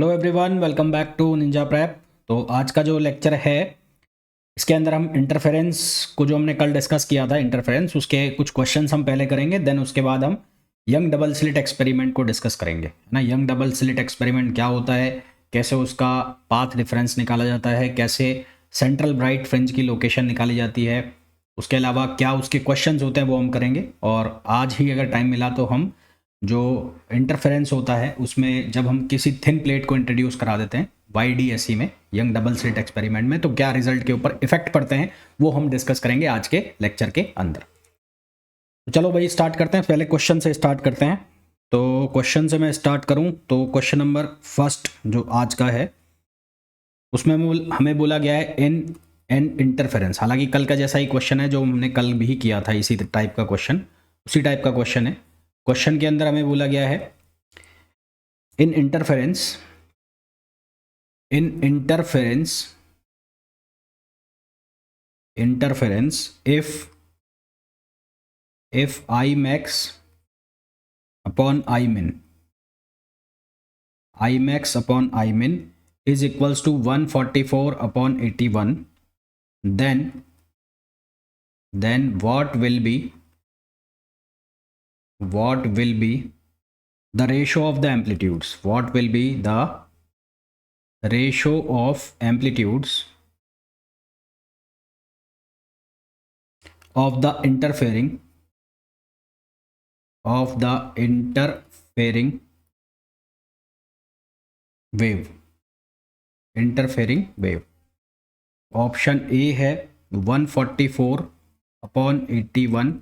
Hello everyone, welcome back to Ninja Prep. तो आज का जो लेक्चर है इसके अंदर हम इंटरफेरेंस को, जो हमने कल डिस्कस किया था इंटरफेरेंस, उसके कुछ क्वेश्चंस हम पहले करेंगे। देन उसके बाद हम यंग डबल स्लिट एक्सपेरिमेंट को डिस्कस करेंगे, है ना। यंग डबल स्लिट एक्सपेरिमेंट क्या होता है, कैसे उसका पाथ डिफरेंस निकाला जाता है, कैसे सेंट्रल ब्राइट फ्रिंज की लोकेशन निकाली जाती है, उसके अलावा क्या उसके क्वेश्चंस होते हैं वो हम करेंगे। और आज ही अगर टाइम मिला तो हम जो इंटरफेरेंस होता है उसमें जब हम किसी थिन प्लेट को इंट्रोड्यूस करा देते हैं YDSE में, यंग डबल स्लिट एक्सपेरिमेंट में, तो क्या रिजल्ट के ऊपर इफेक्ट पड़ते हैं वो हम डिस्कस करेंगे आज के लेक्चर के अंदर। तो चलो भाई स्टार्ट करते हैं, पहले क्वेश्चन से स्टार्ट करते हैं। तो क्वेश्चन से मैं स्टार्ट करूं तो क्वेश्चन नंबर फर्स्ट जो आज का है उसमें हमें बोला गया है इन एन इंटरफेरेंस। हालांकि कल का जैसा ही क्वेश्चन है जो हमने कल भी किया था, इसी टाइप का क्वेश्चन, उसी टाइप का क्वेश्चन है। क्वेश्चन के अंदर हमें बोला गया है इन interference if I max upon I min is equals to 144 upon 81, then what will be the ratio of the amplitudes? What will be the ratio of amplitudes of the interfering wave? Option A है 144 upon 81,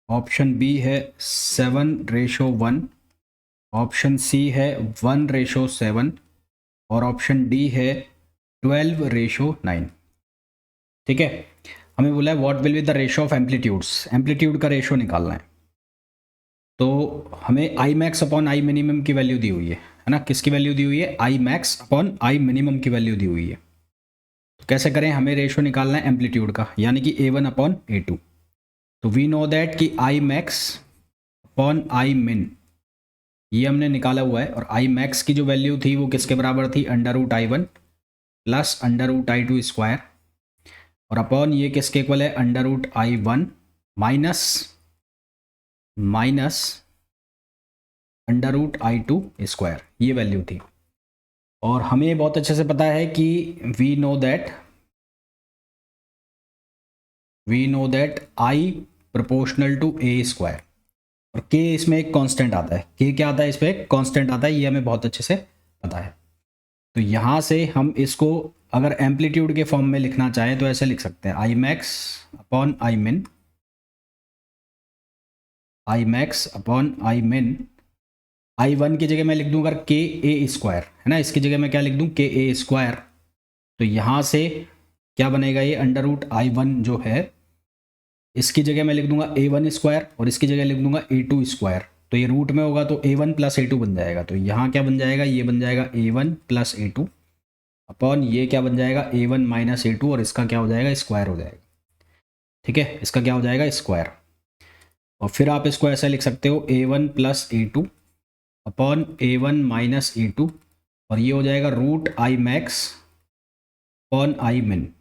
option B है 7:1, option C है 1:7 और option D है 12:9। ठीक है, हमें बोला है what will be the ratio of amplitudes, amplitude का रेशो निकालना है। तो हमें I max upon I minimum की वैल्यू दी हुई है ना। किसकी वैल्यू दी हुई है? I max upon I minimum की वैल्यू दी हुई है। तो कैसे करें, हमें रेशो निकालना है एम्पलीट्यूड का, यानी कि A1 अपॉन A2। तो वी नो दैट कि आई मैक्स अपॉन आई मिन ये हमने निकाला हुआ है, और आई मैक्स की जो वैल्यू थी वो किसके बराबर थी? √I1 प्लस √I2 स्क्वायर, और अपॉन ये किसके इक्वल है? √I1 माइनस √I2 स्क्वायर, ये वैल्यू थी। और हमें बहुत अच्छे से पता है कि we know that I proportional to A square, और K इसमें एक कांस्टेंट आता है। K क्या आता है? इसमें एक कांस्टेंट आता है, ये हमें बहुत अच्छे से पता है। तो यहाँ से हम इसको अगर एम्पलीट्यूड के फॉर्म में लिखना चाहें तो ऐसे लिख सकते हैं, आई मैक्स अपॉन आई मिन, I1 की जगह मैं लिख दूँ अगर KA स्क्वायर, है ना, इसकी जगह मैं क्या लिख दूँ? KA square. तो यहाँ से क्या बनेगा? ये √I1 जो है इसकी जगह मैं लिख दूंगा A1 स्क्वायर, और इसकी जगह लिख दूंगा A2 स्क्वायर। तो ये रूट में होगा तो A1 प्लस A2 बन जाएगा। तो यहाँ क्या बन जाएगा? ये बन जाएगा A1 प्लस A2 अपॉन ये क्या बन जाएगा? A1 माइनस A2, और इसका क्या हो जाएगा? स्क्वायर हो जाएगा। ठीक है, इसका क्या हो जाएगा? स्क्वायर। और फिर आप इसको ऐसा लिख सकते हो A1 plus A2 upon A1 minus A2, और ये हो जाएगा √I मैक्स अपॉन I मिन।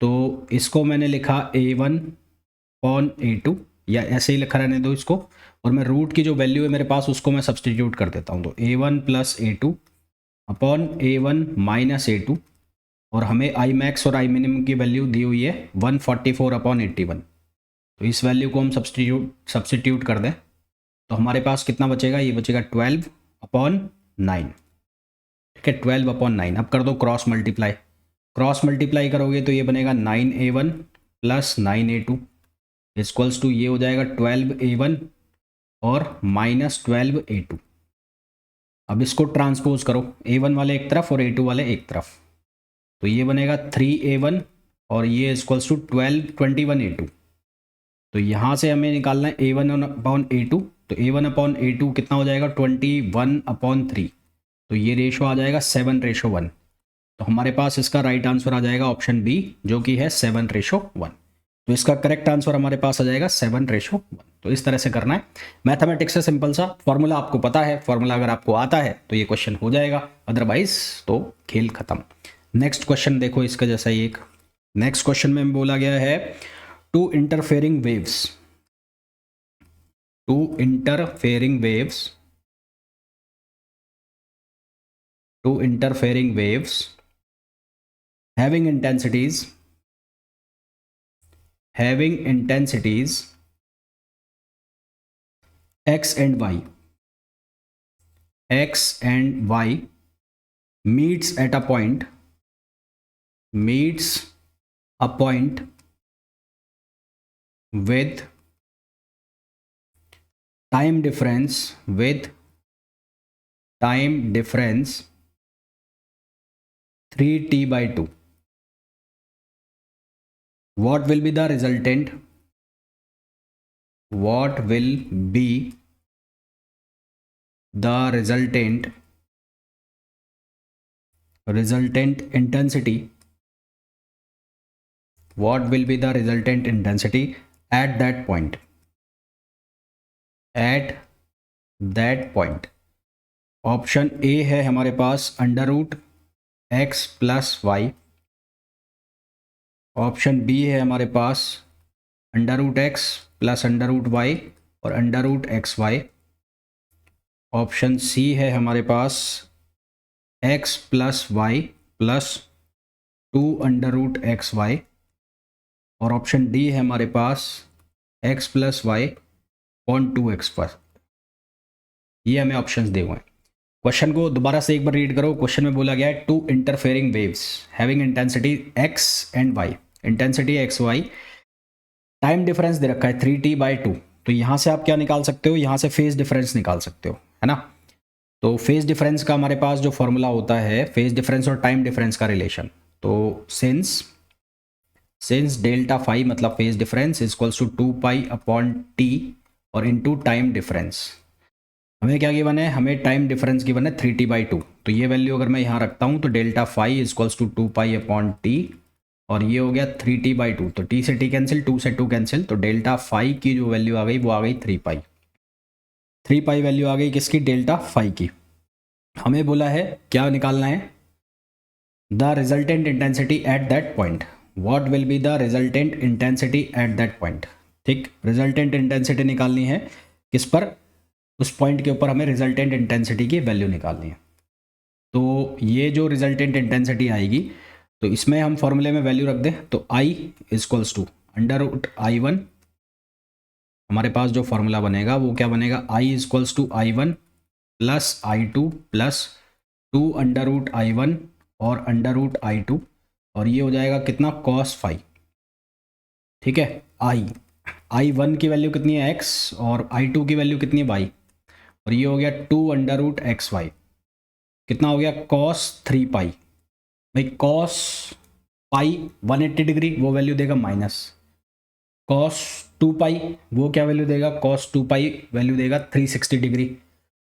तो इसको मैंने लिखा A1 अपॉन A2, या ऐसे ही लिखा रहने दो इसको, और मैं रूट की जो वैल्यू है मेरे पास उसको मैं सब्सटीट्यूट कर देता हूँ। तो A1 plus A2 upon A1 minus A2, और हमें आई मैक्स और आई मिनिमम की वैल्यू दी हुई है 144 अपॉन 81। तो इस वैल्यू को हम सब्सटीट्यूट कर दें तो हमारे पास कितना बचेगा? ये बचेगा 12 अपॉन 9। ठीक है, 12 अपॉन 9। अब कर दो क्रॉस मल्टीप्लाई करोगे तो ये बनेगा 9A1 plus 9A2 equals to ये हो जाएगा 12A1 और माइनस 12A2। अब इसको ट्रांसपोज करो, A1 वाले एक तरफ और A2 वाले एक तरफ, तो ये बनेगा 3A1 और ये इक्वल्स टू 21A2। तो यहाँ से हमें निकालना है A1 अपॉन A2। तो A1 अपॉन A2 कितना हो जाएगा? 21 अपॉन 3। तो ये रेशो आ जाएगा 7:1। तो हमारे पास इसका राइट आंसर आ जाएगा ऑप्शन बी, जो कि है 7:1। तो इसका करेक्ट आंसर हमारे पास आ जाएगा 7:1। तो इस तरह से करना है। मैथमेटिक्स से सिंपल सा फॉर्मूला आपको पता है, फॉर्मूला अगर आपको आता है तो ये क्वेश्चन हो जाएगा, अदरवाइज तो खेल खत्म। नेक्स्ट क्वेश्चन देखो इसका जैसा ही एक नेक्स्ट क्वेश्चन में बोला गया है two interfering waves having intensities x and y meets a point with time difference 3t/2. What will be the resultant intensity? What will be the resultant intensity at that point? Option A है हमारे पास √x+y, option B है हमारे पास √x + √y और √xy, option C है हमारे पास x + y + 2√xy और option D है हमारे पास x + y अपॉन 2x पर। ये हमें ऑप्शंस दिए हुए हैं। क्वेश्चन को दोबारा से एक बार रीड करो। क्वेश्चन में बोला गया है two interfering waves having intensity x and y, intensity x y, time difference दे रखा है 3t/2। तो यहाँ से आप क्या निकाल सकते हो, यहाँ से फेज डिफरेंस निकाल सकते हो, है ना। तो फेज डिफरेंस का हमारे पास जो फॉर्मूला होता है, फेज डिफरेंस और टाइम डिफरेंस का रिलेशन, तो सिंस डेल्टा फाई मतलब phase difference equals to 2π/t और इनटू टाइम डिफरेंस। हमें क्या गिवन है, हमें टाइम डिफरेंस गिवन है 3t/2। तो ये वैल्यू अगर मैं यहाँ रखता हूँ तो delta phi equals to 2π/t और ये हो गया 3t/2। तो t से t कैंसिल, 2 से 2 कैंसिल, तो डेल्टा फाई की जो वैल्यू आ गई वो आ गई 3π वैल्यू आ गई किसकी, डेल्टा फाई की। हमें बोला है क्या निकालना है, the resultant intensity at that point. What will be the resultant intensity at that point. ठीक, रिजल्टेंट इंटेंसिटी निकालनी है किस पर, उस पॉइंट के ऊपर हमें रिजल्टेंट इंटेंसिटी की वैल्यू निकालनी है। तो ये जो रिजल्टेंट इंटेंसिटी आएगी, तो इसमें हम फॉर्मूले में वैल्यू रख दें तो I इक्वल्स टू √I1। हमारे पास जो फॉर्मूला बनेगा वो क्या बनेगा, I equals to I1 + I2 + 2√I1 और √I2 और ये हो जाएगा कितना, cos फाई। ठीक है, I1 की वैल्यू कितनी है x और I2 की वैल्यू कितनी है y और ये हो गया 2√xy, कितना हो गया cos 3π। भाई cos पाई 180 डिग्री वो वैल्यू देगा माइनस, cos 2π वो क्या वैल्यू देगा, cos 2π वैल्यू देगा 360 डिग्री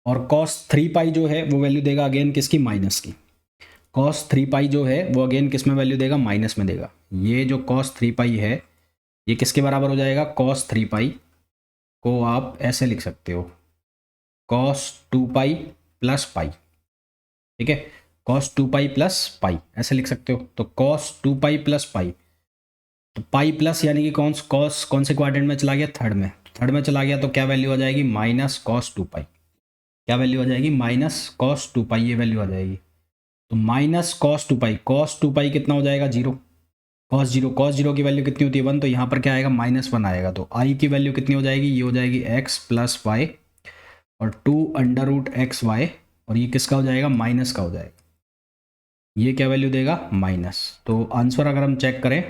और cos 3π जो है वो वैल्यू देगा अगेन किसकी, माइनस की। cos 3π जो है वो अगेन किस में वैल्यू देगा, माइनस में देगा। ये जो cos 3π है ये किसके बराबर हो जाएगा, cos 3π को आप ऐसे लिख सकते हो cos 2π + π। ठीक है, cos 2π + π ऐसे लिख सकते हो। तो cos 2π + π, तो पाई प्लस यानी कि कौन से क्वाड्रेंट में चला गया, थर्ड में चला गया, तो क्या वैल्यू आ जाएगी, -cos 2π। क्या वैल्यू आ जाएगी, -cos 2π ये वैल्यू आ जाएगी। तो -cos 2π, cos 2π कितना हो जाएगा, 0, cos 0 की वैल्यू कितनी होती है 1, तो यहाँ पर क्या आएगा, -1 आएगा। तो I की वैल्यू कितनी हो जाएगी, ये हो जाएगी x + y और 2√xy और ये किसका हो जाएगा, माइनस का हो जाएगा। ये क्या वैल्यू देगा, माइनस। तो आंसर अगर हम चेक करें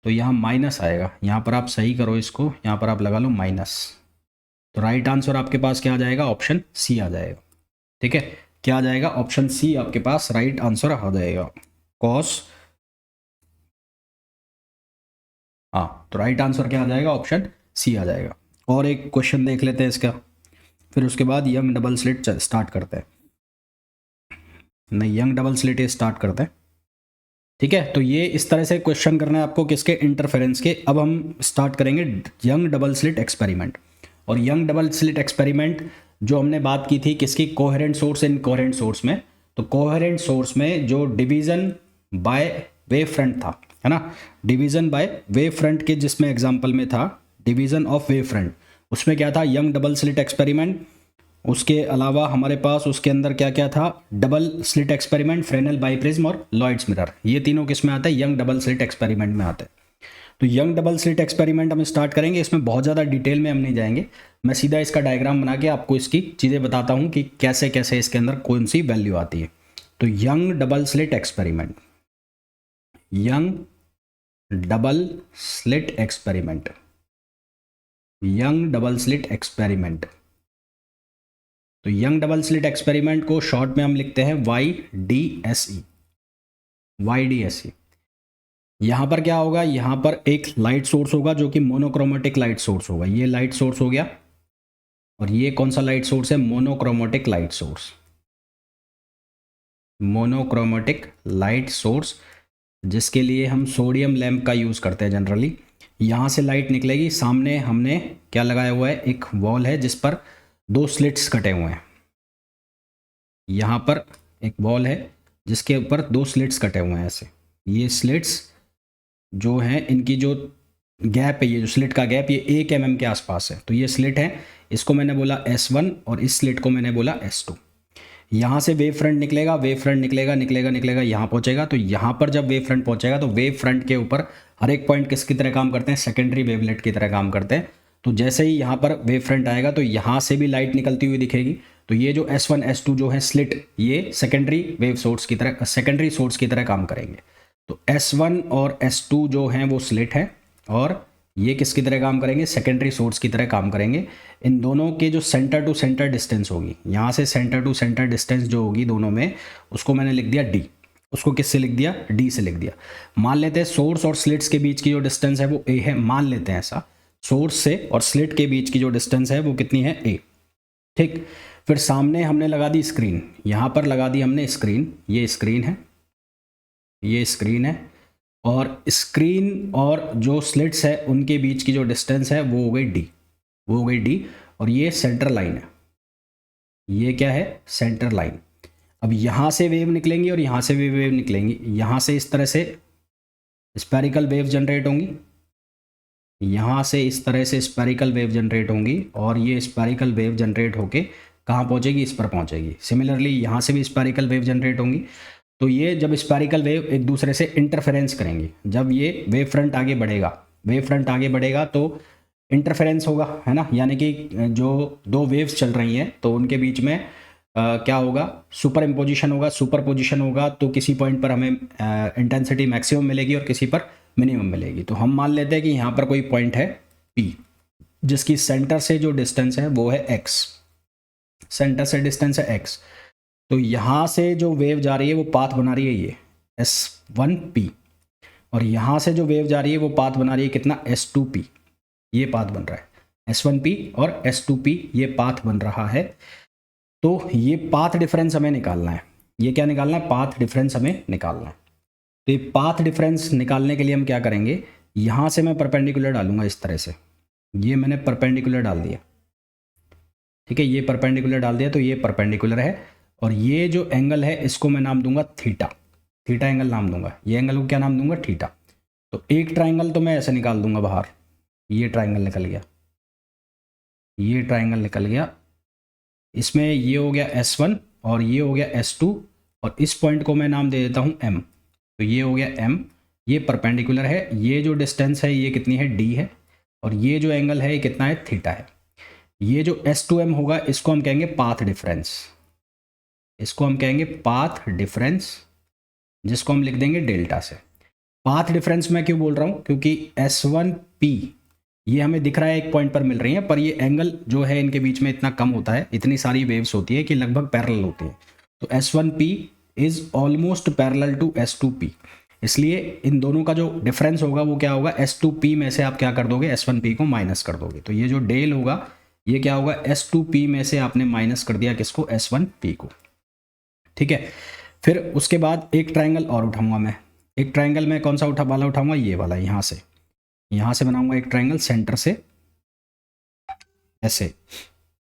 तो यहाँ माइनस आएगा। यहाँ पर आप सही करो इसको, यहाँ पर आप लगा लो माइनस। तो राइट आंसर आपके पास क्या आ जाएगा, ऑप्शन सी आ जाएगा। ठीक है, क्या आ जाएगा, ऑप्शन सी आपके पास राइट आंसर आ जाएगा, कॉस। हाँ, तो राइट आंसर क्या आ जाएगा, ऑप्शन सी आ जाएगा। और एक क्वेश्चन देख लेते हैं इसका, फिर उसके बाद यंग डबल स्लिट स्टार्ट करते हैं। नहीं, यंग डबल स्लिट स्टार्ट करते हैं। ठीक है, तो ये इस तरह से क्वेश्चन करना है आपको किसके, इंटरफेरेंस के। अब हम स्टार्ट करेंगे यंग डबल स्लिट एक्सपेरिमेंट। और यंग डबल स्लिट एक्सपेरिमेंट जो हमने बात की थी किसकी, कोहेरेंट सोर्स इनकोहेरेंट सोर्स में। तो कोहेरेंट सोर्स में जो डिवीज़न बाय वेव फ्रंट था, है ना, डिवीज़न बाय वेव फ्रंट के जिसमें एग्जाम्पल में था डिवीज़न ऑफ वेव फ्रंट, उसमें क्या था, यंग डबल स्लिट एक्सपेरिमेंट। उसके अलावा हमारे पास उसके अंदर क्या क्या था, double slit experiment, Fresnel biprism और लॉयड्स मिरर। ये तीनों किस में आते हैं, यंग डबल स्लिट एक्सपेरिमेंट में आते हैं। तो यंग डबल स्लिट एक्सपेरिमेंट हम स्टार्ट करेंगे। इसमें बहुत ज़्यादा डिटेल में हम नहीं जाएंगे, मैं सीधा इसका डायग्राम बना के आपको इसकी चीज़ें बताता हूँ कि कैसे कैसे इसके अंदर कौन सी वैल्यू आती है। तो young double slit experiment, young double slit experiment, young double slit experiment. तो यंग डबल स्लिट एक्सपेरिमेंट को शॉर्ट में हम लिखते हैं YDSE, YDSE। यहाँ पर क्या होगा, यहाँ पर एक लाइट सोर्स होगा जो कि मोनोक्रोमेटिक लाइट सोर्स होगा। ये लाइट सोर्स हो गया, और ये कौन सा लाइट सोर्स है, monochromatic light source, monochromatic light source, जिसके लिए हम सोडियम लैंप का यूज़ करते हैं जनरली। यहाँ से लाइट निकलेगी, सामने हमने क्या लगाया हुआ है, एक वॉल है जिस पर 2 स्लिट्स कटे हुए हैं। यहाँ पर एक वॉल है जिसके ऊपर 2 स्लिट्स कटे हुए हैं ऐसे। ये स्लिट्स जो हैं इनकी जो गैप है, ये जो स्लिट का गैप, ये 1 mm के आसपास है। तो ये स्लिट है, इसको मैंने बोला S1 और इस स्लिट को मैंने बोला S2। यहाँ से वेव फ्रंट निकलेगा, वेव फ्रंट निकलेगा निकलेगा निकलेगा यहाँ पहुँचेगा। तो यहाँ पर जब वेव फ्रंट पहुँचेगा तो वेव फ्रंट के ऊपर हर एक पॉइंट किसकी तरह काम करते हैं, सेकेंडरी वेवलेट की तरह काम करते हैं। तो जैसे ही यहाँ पर वेव फ्रंट आएगा तो यहाँ से भी लाइट निकलती हुई दिखेगी। तो ये जो S1 S2 जो है स्लिट, ये सेकेंडरी वेव सोर्स की तरह, सेकेंडरी सोर्स की तरह काम करेंगे। तो S1 और S2 जो हैं वो स्लिट हैं, और ये किसकी तरह काम करेंगे, सेकेंडरी सोर्स की तरह काम करेंगे। इन दोनों के जो सेंटर टू सेंटर डिस्टेंस होगी, यहाँ से सेंटर टू सेंटर डिस्टेंस जो होगी दोनों में, उसको मैंने लिख दिया D। उसको किससे लिख दिया, D से लिख दिया। मान लेते हैं सोर्स और स्लिट्स के बीच की जो डिस्टेंस है वो A है, मान लेते हैं ऐसा। सोर्स से और स्लिट के बीच की जो डिस्टेंस है वो कितनी है, A। ठीक, फिर सामने हमने लगा दी स्क्रीन, यहाँ पर लगा दी हमने स्क्रीन, ये स्क्रीन है, ये स्क्रीन है, और स्क्रीन और जो स्लिट्स है उनके बीच की जो डिस्टेंस है वो हो गई D, वो हो गई D। और ये सेंटर लाइन है, ये क्या है, सेंटर लाइन। अब यहाँ से वेव निकलेंगी और यहाँ से भी वेव निकलेंगी। यहाँ से इस तरह से स्पेरिकल वेव जनरेट होंगी, यहाँ से इस तरह से स्पेरिकल वेव जनरेट होंगी, और ये स्पेरिकल वेव जनरेट होके कहाँ पहुँचेगी, इस पर पहुँचेगी। सिमिलरली यहाँ से भी स्पेरिकल वेव जनरेट होंगी। तो ये जब स्पेरिकल वेव एक दूसरे से इंटरफेरेंस करेंगी, जब ये वेव फ्रंट आगे बढ़ेगा, वेव फ्रंट आगे बढ़ेगा तो इंटरफेरेंस होगा, है ना, यानी कि जो 2 वेव्स चल रही हैं तो उनके बीच में क्या होगा, सुपर इम्पोजिशन होगा। सुपर पोजिशन होगा तो किसी पॉइंट पर हमें इंटेंसिटी मैक्सिमम मिलेगी और किसी पर मिनिमम मिलेगी। तो हम मान लेते हैं कि यहाँ पर कोई पॉइंट है P, जिसकी सेंटर से जो डिस्टेंस है वो है x, सेंटर से डिस्टेंस है x। तो यहाँ से जो वेव जा रही है वो पाथ बना रही है ये S1P, और यहाँ से जो वेव जा रही है वो पाथ बना रही है कितना, S2P। ये पाथ बन रहा है S1P और S2P, ये पाथ बन रहा है। तो ये पाथ डिफरेंस हमें निकालना है। ये क्या निकालना है, पाथ डिफरेंस हमें निकालना है। तो ये पाथ डिफरेंस निकालने के लिए हम क्या करेंगे, यहाँ से मैं परपेंडिकुलर डालूंगा इस तरह से। ये मैंने परपेंडिकुलर डाल दिया, ठीक है, ये परपेंडिकुलर डाल दिया। तो ये परपेंडिकुलर है, और ये जो एंगल है इसको मैं नाम दूंगा थीटा, थीटा एंगल नाम दूंगा। ये एंगल को क्या नाम दूंगा, थीटा। तो एक ट्राइंगल तो मैं ऐसे निकाल दूंगा बाहर, ये ट्राइंगल निकल गया, ये ट्राइंगल निकल गया। इसमें ये हो गया S1 और ये हो गया S2, और इस पॉइंट को मैं नाम दे देता हूँ M। तो ये हो गया M, ये परपेंडिकुलर है। ये जो डिस्टेंस है ये कितनी है, D है, और ये जो एंगल है ये कितना है, थीटा है। ये जो S2M होगा इसको हम कहेंगे पाथ डिफरेंस, इसको हम कहेंगे पाथ डिफरेंस, जिसको हम लिख देंगे डेल्टा से। पाथ डिफरेंस मैं क्यों बोल रहा हूँ, क्योंकि S1P ये हमें दिख रहा है एक पॉइंट पर मिल रही है, पर ये एंगल जो है इनके बीच में इतना कम होता है, इतनी सारी वेव्स होती है कि लगभग पैरेलल होती है। तो S1P is almost parallel to S2P, इसलिए इन दोनों का जो डिफरेंस होगा वो क्या होगा, S2P में से आप क्या कर दोगे, S1P को माइनस कर दोगे। तो ये जो डेल होगा ये क्या होगा, S2P में से आपने माइनस कर दिया किसको, S1P को। ठीक है, फिर उसके बाद एक ट्राइंगल और उठाऊंगा मैं, एक ट्राइंगल में कौन सा वाला उठाऊंगा, ये वाला, यहाँ से बनाऊंगा एक ट्राइंगल सेंटर से ऐसे,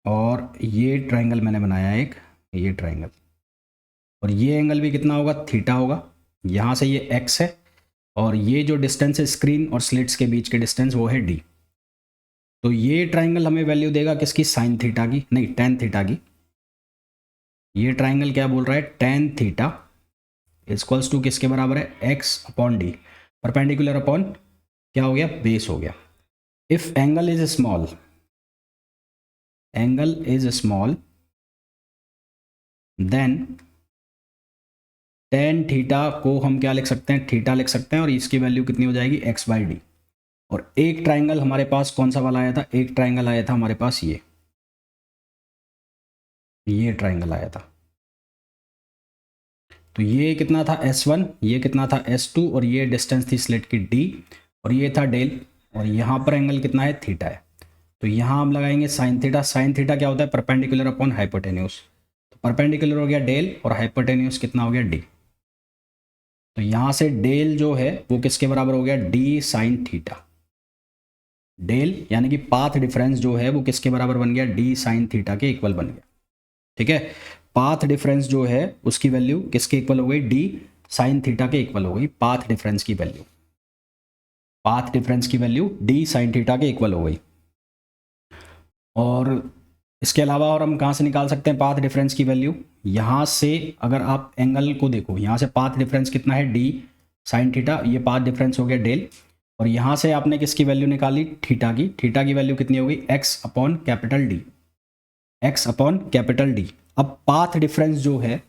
और ये ट्राइंगल मैंने बनाया एक, ये ट्राइंगल, और ये एंगल भी कितना होगा, थीटा होगा। यहाँ से ये एक्स है, और ये जो डिस्टेंस है स्क्रीन और स्लिट्स के बीच के डिस्टेंस वो है डी। तो ये ट्राइंगल हमें वैल्यू देगा किसकी, साइन थीटा की, नहीं टेन थीटा की। ये ट्राइंगल क्या बोल रहा है, टेन थीटा इक्वल्स टू किसके बराबर है, X upon D, perpendicular upon क्या हो गया, बेस हो गया। If angle is small, angle is small then tan theta को हम क्या लिख सकते हैं, थीटा लिख सकते हैं, और इसकी वैल्यू कितनी हो जाएगी, एक्स बाई डी। और एक ट्राइंगल हमारे पास कौन सा वाला आया था, एक ट्राइंगल आया था हमारे पास ये ट्राइंगल आया था। तो ये कितना था S1, ये कितना था S2, और ये डिस्टेंस थी स्लिट की D, और ये था डेल, और यहाँ पर एंगल कितना है, थीटा है। तो यहाँ हम लगाएंगे साइन थीटा। साइन थीटा क्या होता है, परपेंडिकुलर अपॉन हाइपोटेन्यूज। तो परपेंडिकुलर हो गया डेल, और हाइपोटेन्यूज कितना हो गया, D। तो यहाँ से डेल जो है वो किसके बराबर हो गया, D साइन थीटा। डेल यानी कि पाथ डिफरेंस जो है वो किसके बराबर बन गया, D साइन थीटा के इक्वल बन गया। ठीक है, पाथ डिफरेंस जो है उसकी वैल्यू किसके इक्वल हो गई, डी साइन थीटा के इक्वल हो गई। पाथ डिफरेंस की वैल्यू, पाथ डिफरेंस की वैल्यू डी साइन थीटा के इक्वल हो गई। और इसके अलावा और हम कहाँ से निकाल सकते हैं पाथ डिफरेंस की वैल्यू, यहाँ से अगर आप एंगल को देखो, यहाँ से पाथ डिफरेंस कितना है, डी साइन थीटा, ये पाथ डिफरेंस हो गया डेल, और यहाँ से आपने किसकी वैल्यू निकाली, थीटा की। थीटा की वैल्यू कितनी होगी, x upon capital D, x upon capital D. अब पाथ डिफरेंस जो है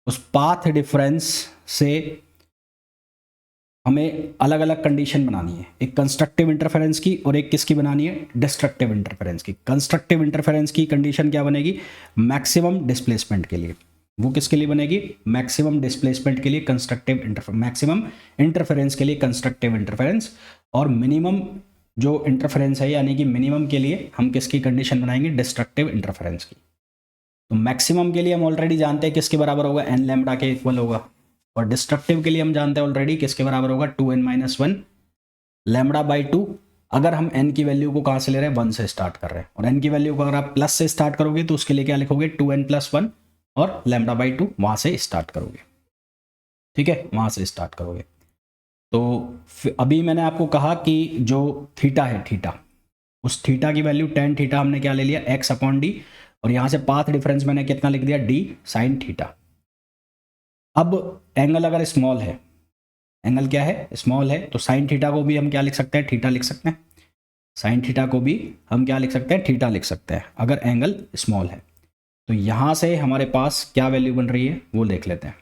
उस पाथ डिफरेंस से हमें अलग अलग कंडीशन बनानी है, एक कंस्ट्रक्टिव इंटरफेरेंस की और एक किसकी बनानी है, डिस्ट्रक्टिव इंटरफेरेंस की। कंस्ट्रक्टिव इंटरफेरेंस की कंडीशन क्या बनेगी, मैक्सिमम डिस्प्लेसमेंट के लिए। वो किसके लिए बनेगी, मैक्सिमम डिस्प्लेसमेंट के लिए कंस्ट्रक्टिव मैक्सिमम इंटरफेरेंस के लिए कंस्ट्रक्टिव इंटरफेरेंस, और मिनिमम जो इंटरफेरेंस है यानी कि मिनिमम के लिए हम किसकी कंडीशन बनाएंगे, डिस्ट्रक्टिव इंटरफेरेंस की। तो मैक्सिमम के लिए हम ऑलरेडी जानते हैं किसके बराबर होगा, एन लैम्बडा के इक्वल होगा, और डिस्ट्रक्टिव के लिए हम जानते हैं ऑलरेडी किसके बराबर होगा, 2n-1 लैम्बडा बाई 2। अगर हम n की वैल्यू को कहाँ से ले रहे हैं, 1 से स्टार्ट कर रहे हैं, और n की वैल्यू को अगर आप प्लस से स्टार्ट करोगे तो उसके लिए क्या लिखोगे, 2n+1 और लैम्बडा बाई 2 वहाँ से स्टार्ट करोगे। ठीक है, वहाँ से स्टार्ट करोगे। तो अभी मैंने आपको कहा कि जो थीटा है, थीटा, उस थीटा की वैल्यू टेन थीटा हमने क्या ले लिया, एक्स अपॉन डी, और यहाँ से पाथ डिफरेंस मैंने कितना लिख दिया, डी साइन थीटा। अब एंगल अगर स्मॉल है, एंगल क्या है, स्मॉल है, तो साइन थीटा को भी हम क्या लिख सकते हैं, थीटा लिख सकते हैं। साइन थीटा को भी हम क्या लिख सकते हैं, थीटा लिख सकते हैं, अगर एंगल स्मॉल है। तो यहाँ से हमारे पास क्या वैल्यू बन रही है वो देख लेते हैं।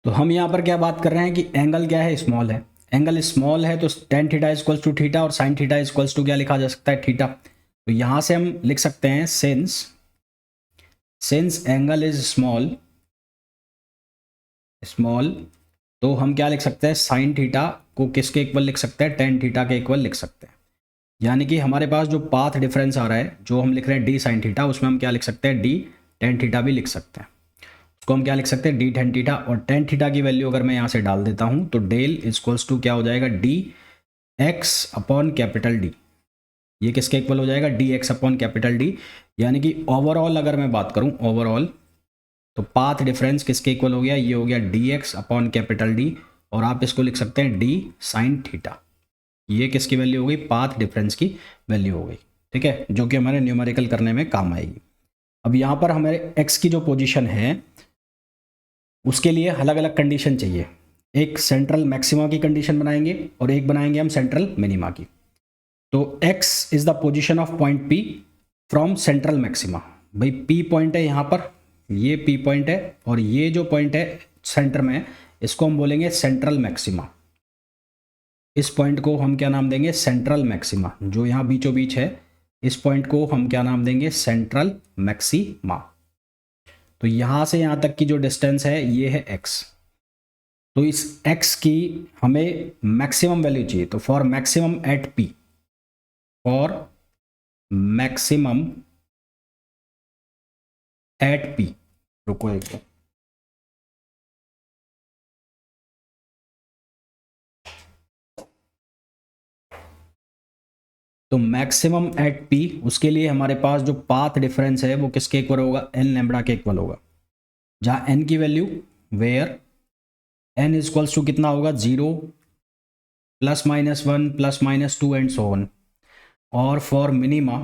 तो हम यहाँ पर क्या बात कर रहे हैं कि एंगल क्या है, स्मॉल है। एंगल स्मॉल है तो tan theta equals to theta, और साइन थीटा इक्वल्स टू क्या लिखा जा सकता है, थीटा। तो यहाँ से हम लिख सकते हैं सिंस एंगल इज स्मॉल, तो हम क्या लिख सकते हैं, साइन थीटा को किसके इक्वल लिख सकते हैं, टेन थीटा के इक्वल लिख सकते हैं। यानी कि हमारे पास जो पाथ डिफरेंस आ रहा है, जो हम लिख रहे हैं डी साइन थीटा, उसमें हम क्या लिख सकते हैं, डी टेन थीटा भी लिख सकते हैं। उसको हम क्या लिख सकते हैं, डी टेन थीटा, और टेन थीटा की वैल्यू अगर मैं यहाँ से डाल देता हूँ तो डेल इक्वल्स टू क्या हो जाएगा, D x upon capital D. ये किसके इक्वल हो जाएगा, D x upon capital D. यानी कि ओवरऑल अगर मैं बात करूँ, ओवरऑल तो पाथ डिफरेंस किसके इक्वल हो गया, ये हो गया D x upon capital D, और आप इसको लिख सकते हैं डी साइन थीटा। ये किसकी वैल्यू हो गई, पाथ डिफरेंस की वैल्यू हो गई। ठीक है, जो कि हमारे न्यूमेरिकल करने में काम आएगी। अब यहाँ पर हमारे x की जो पोजीशन है उसके लिए अलग अलग कंडीशन चाहिए। एक सेंट्रल मैक्सिमा की कंडीशन बनाएंगे और एक बनाएंगे हम सेंट्रल मिनिमा की। तो x is the position of point P from central maxima. भाई P पॉइंट है यहाँ पर, ये P पॉइंट है, और ये जो पॉइंट है सेंटर में, इसको हम बोलेंगे सेंट्रल मैक्सिमा। इस पॉइंट को हम क्या नाम देंगे? Central maxima. जो यहाँ बीचों बीच है, इस पॉइंट को हम क्या नाम देंगे? Central maxima. तो यहाँ से यहाँ तक की जो डिस्टेंस है ये है x। तो इस x की हमें मैक्सिमम वैल्यू चाहिए। तो for maximum at p, for maximum at p, रुको एक बार, तो मैक्सिमम एट p, उसके लिए हमारे पास जो पाथ डिफरेंस है वो किसके इक्वल होगा? n लैम्बडा के इक्वल होगा। जहाँ n की value, where n equals to कितना होगा? 0 +-1 +-2 एंड सो ऑन। और for minima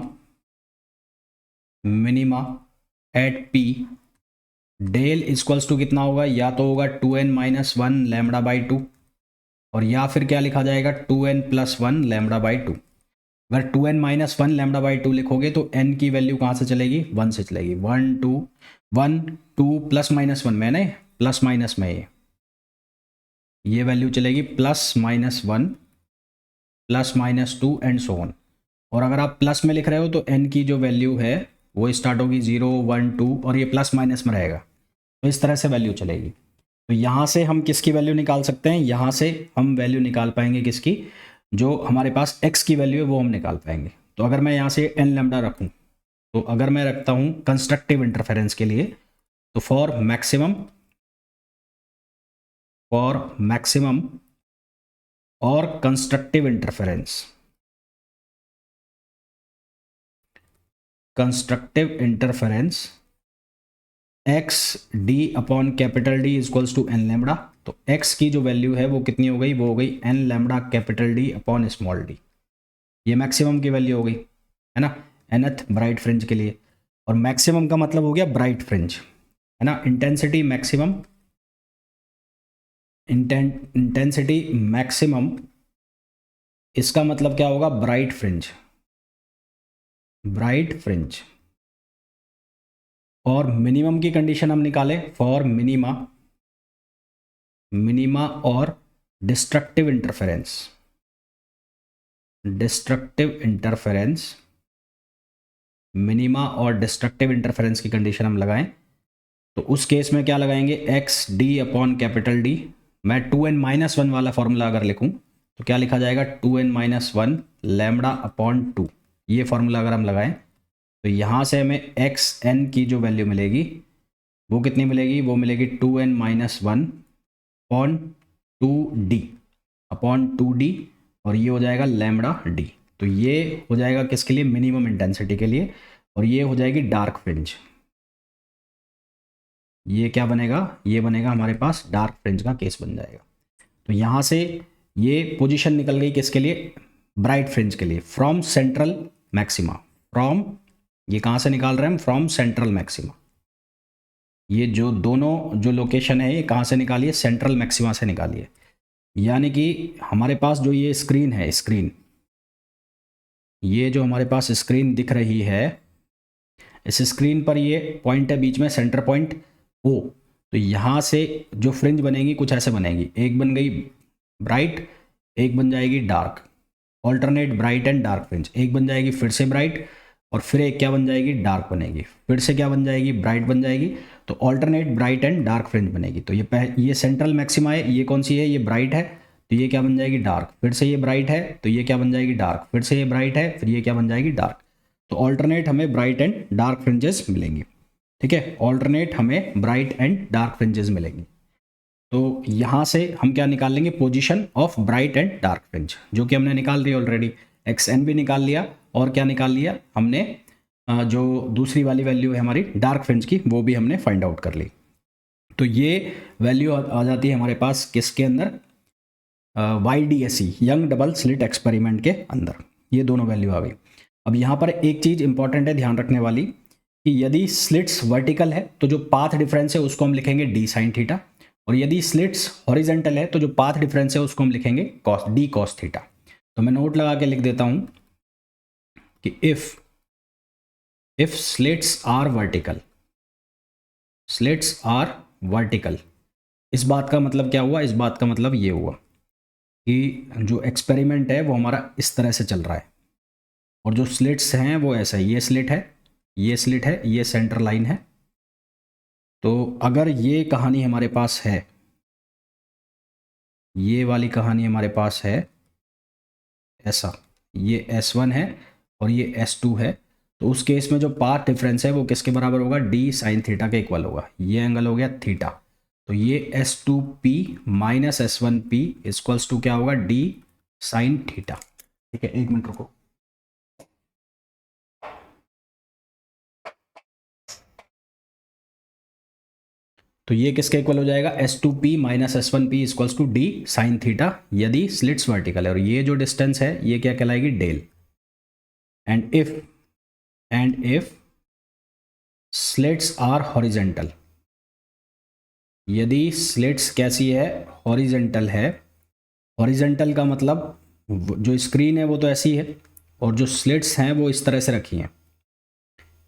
at p, del equals to कितना होगा? या तो होगा 2n-1 लैम्बडा बाई 2, और या फिर क्या लिखा जाएगा? 2n+1 lambda by 2। अगर 2n-1 लैम्बडा बाई 2 लिखोगे तो n की वैल्यू कहाँ से चलेगी? 1 से चलेगी। 1 2 1 2 +-1, मैंने प्लस माइनस में ये वैल्यू चलेगी +-1 +-2 एंड सो ऑन। और अगर आप प्लस में लिख रहे हो तो n की जो वैल्यू है वो स्टार्ट होगी 0 1 2, और ये प्लस माइनस में रहेगा। तो इस तरह से वैल्यू चलेगी। तो यहाँ से हम किसकी वैल्यू निकाल सकते हैं? यहाँ से हम वैल्यू निकाल पाएंगे किसकी? जो हमारे पास x की वैल्यू है वो हम निकाल पाएंगे। तो अगर मैं यहाँ से n लैम्बडा रखूँ, तो अगर मैं रखता हूँ कंस्ट्रक्टिव इंटरफेरेंस के लिए, तो फॉर मैक्सिमम और constructive interference X D upon capital D equals to N lambda. तो x की जो वैल्यू है वो कितनी हो गई? वो हो गई n lambda capital D upon small d। ये मैक्सिमम की वैल्यू हो गई, है ना, nth ब्राइट फ्रिंज के लिए। और मैक्सिमम का मतलब हो गया ब्राइट फ्रिंज, है ना। इंटेंसिटी मैक्सिमम, इसका मतलब क्या होगा? Bright fringe. और मिनिमम की कंडीशन हम निकाले, फॉर मिनिमा और डिस्ट्रक्टिव इंटरफेरेंस, मिनिमा और डिस्ट्रक्टिव इंटरफेरेंस की कंडीशन हम लगाएं, तो उस केस में क्या लगाएंगे? X D upon capital D. मैं 2n-1 वाला फॉर्मूला अगर लिखूं तो क्या लिखा जाएगा? 2n-1 lambda upon 2। ये फॉर्मूला अगर हम लगाएं तो यहाँ से हमें एक्स एन की जो वैल्यू मिलेगी वो कितनी मिलेगी? वो मिलेगी 2n-1 upon 2d upon 2d, और ये हो जाएगा लैम्बडा डी। तो ये हो जाएगा किसके लिए? मिनिमम इंटेंसिटी के लिए। और ये हो जाएगी डार्क फ्रिंज। ये क्या बनेगा? ये बनेगा हमारे पास डार्क फ्रिंज का केस बन जाएगा। तो यहाँ से ये पोजीशन निकल गई किसके लिए? ब्राइट फ्रिंज के लिए, फ्रॉम सेंट्रल मैक्सिमा। फ्रॉम, ये कहाँ से निकाल रहे हैं हम? From central maxima. ये जो दोनों जो लोकेशन है ये कहाँ से निकालिए? सेंट्रल मैक्सिमा से निकालिए। यानी कि हमारे पास जो ये स्क्रीन है, ये जो हमारे पास स्क्रीन दिख रही है, इस स्क्रीन पर ये पॉइंट है बीच में, सेंटर पॉइंट O। तो यहाँ से जो फ्रिंज बनेगी कुछ ऐसे बनेगी। एक बन गई ब्राइट, एक बन जाएगी dark, alternate bright and dark fringe. एक बन जाएगी फिर से ब्राइट, और फिर एक क्या बन जाएगी? डार्क बनेगी। फिर से क्या बन जाएगी? ब्राइट बन जाएगी। तो alternate bright and dark fringe बनेगी। तो ये सेंट्रल मैक्सिमा है, ये कौन सी है? ये ब्राइट है, तो ये क्या बन जाएगी? डार्क। फिर से ये ब्राइट है तो ये क्या बन जाएगी? डार्क। फिर से ये ब्राइट है, फिर ये क्या बन जाएगी? डार्क। तो ऑल्टरनेट हमें ब्राइट एंड डार्क फ्रिंजेस मिलेंगी। ठीक है, ऑल्टरनेट हमें ब्राइट एंड डार्क फ्रिंजेस मिलेंगी। तो यहाँ से हम क्या निकाल लेंगे? Position of bright and dark fringe, जो कि हमने निकाल ली ऑलरेडी। एक्स एन भी निकाल लिया, और क्या निकाल लिया हमने? जो दूसरी वाली वैल्यू है हमारी डार्क फ्रिंज की, वो भी हमने फाइंड आउट कर ली। तो ये वैल्यू आ जाती है हमारे पास किसके अंदर? YDSE, young double slit experiment के अंदर। ये दोनों वैल्यू आ गई। अब यहाँ पर एक चीज़ इंपॉर्टेंट है ध्यान रखने वाली कि यदि स्लिट्स वर्टिकल है तो जो पाथ डिफरेंस है उसको हम लिखेंगे डी साइन थीटा, और यदि स्लिट्स हॉरिजेंटल है तो जो पाथ डिफरेंस है उसको हम लिखेंगे कॉस डी कॉस थीटा। तो मैं नोट लगा के लिख देता हूँ कि if slits are vertical, slits are vertical, इस बात का मतलब क्या हुआ, इस बात का मतलब ये हुआ कि जो एक्सपेरिमेंट है वो हमारा इस तरह से चल रहा है और जो स्लिट्स हैं वो ऐसा है, ये स्लिट है, ये स्लिट है, ये सेंटर लाइन है। तो अगर ये कहानी हमारे पास है, ये वाली कहानी हमारे पास है ऐसा, ये S1 है और ये S2 है, तो उस केस में जो पाथ डिफरेंस है वो किसके बराबर होगा, डी साइन थीटा के इक्वल होगा। ये एंगल हो गया थीटा, तो ये S2P minus S1P equals to क्या होगा, डी साइन थीटा। ठीक है, एक मिनट रुको। तो ये किसके इक्वल हो जाएगा, S2P minus S1P equals to d sine theta यदि स्लिट्स वर्टिकल है, और ये जो डिस्टेंस है ये क्या कहलाएगी, डेल। And if slits are horizontal, यदि स्लिट्स कैसी है, हॉरिजेंटल है। हॉरिजेंटल का मतलब जो स्क्रीन है वो तो ऐसी है और जो स्लिट्स हैं वो इस तरह से रखी हैं,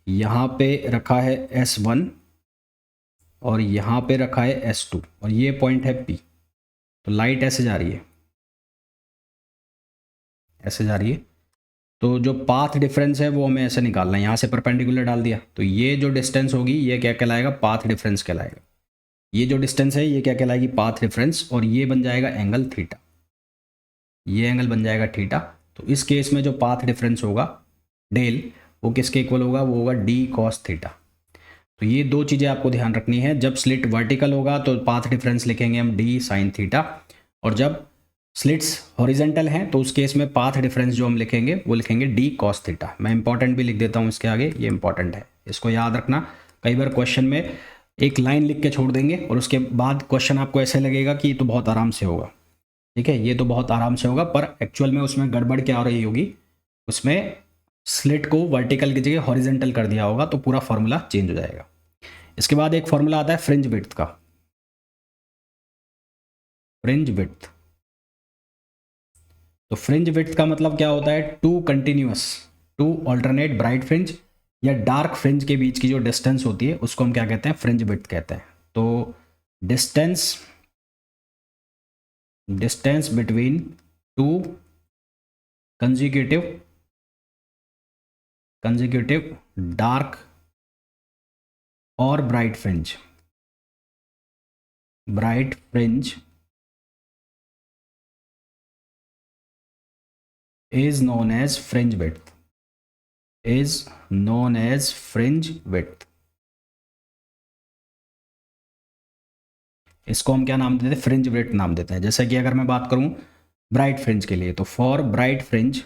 यहाँ पे रखा है S1 और यहाँ पे रखा है S2 और ये पॉइंट है P। तो लाइट ऐसे जा रही है, ऐसे जा रही है, तो जो पाथ डिफरेंस है वो हमें ऐसे निकालना है, यहाँ से परपेंडिकुलर डाल दिया, तो ये जो डिस्टेंस होगी ये क्या कहलाएगा, पाथ डिफरेंस कहलाएगा। ये जो डिस्टेंस है ये क्या कहलाएगी, पाथ डिफरेंस, और ये बन जाएगा एंगल थीटा, ये एंगल बन जाएगा थीटा। तो इस केस में जो पाथ डिफरेंस होगा डेल, वो किसके इक्वल होगा, वो होगा डी कॉस थीटा। तो ये दो चीज़ें आपको ध्यान रखनी है, जब स्लिट वर्टिकल होगा तो पाथ डिफरेंस लिखेंगे हम डी साइन थीटा, और जब स्लिट्स हॉरिजेंटल हैं तो उस केस में पाथ डिफरेंस जो हम लिखेंगे वो लिखेंगे डी कॉस थीटा। मैं इंपॉर्टेंट भी लिख देता हूँ इसके आगे, ये इंपॉर्टेंट है, इसको याद रखना। कई बार क्वेश्चन में एक लाइन लिख के छोड़ देंगे और उसके बाद क्वेश्चन आपको ऐसे लगेगा कि ये तो बहुत आराम से होगा। ठीक है, ये तो बहुत आराम से होगा, पर एक्चुअल में उसमें गड़बड़ क्या हो रही होगी, उसमें स्लिट को वर्टिकल की जगह हॉरिजेंटल कर दिया होगा, तो पूरा फॉर्मूला चेंज हो जाएगा। इसके बाद एक फॉर्मूला आता है फ्रिंज विड्थ का, फ्रिंज विड्थ। तो फ्रिंज विड्थ का मतलब क्या होता है, two continuous, two alternate bright fringe या डार्क फ्रिंज के बीच की जो डिस्टेंस होती है उसको हम क्या कहते हैं, फ्रिंज विड्थ कहते हैं। तो distance between two consecutive dark और bright fringe is known as fringe width, इसको हम क्या नाम देते हैं, फ्रिंज विड्थ नाम देते हैं। जैसे कि अगर मैं बात करूं ब्राइट फ्रिंज के लिए, तो फॉर ब्राइट फ्रिंज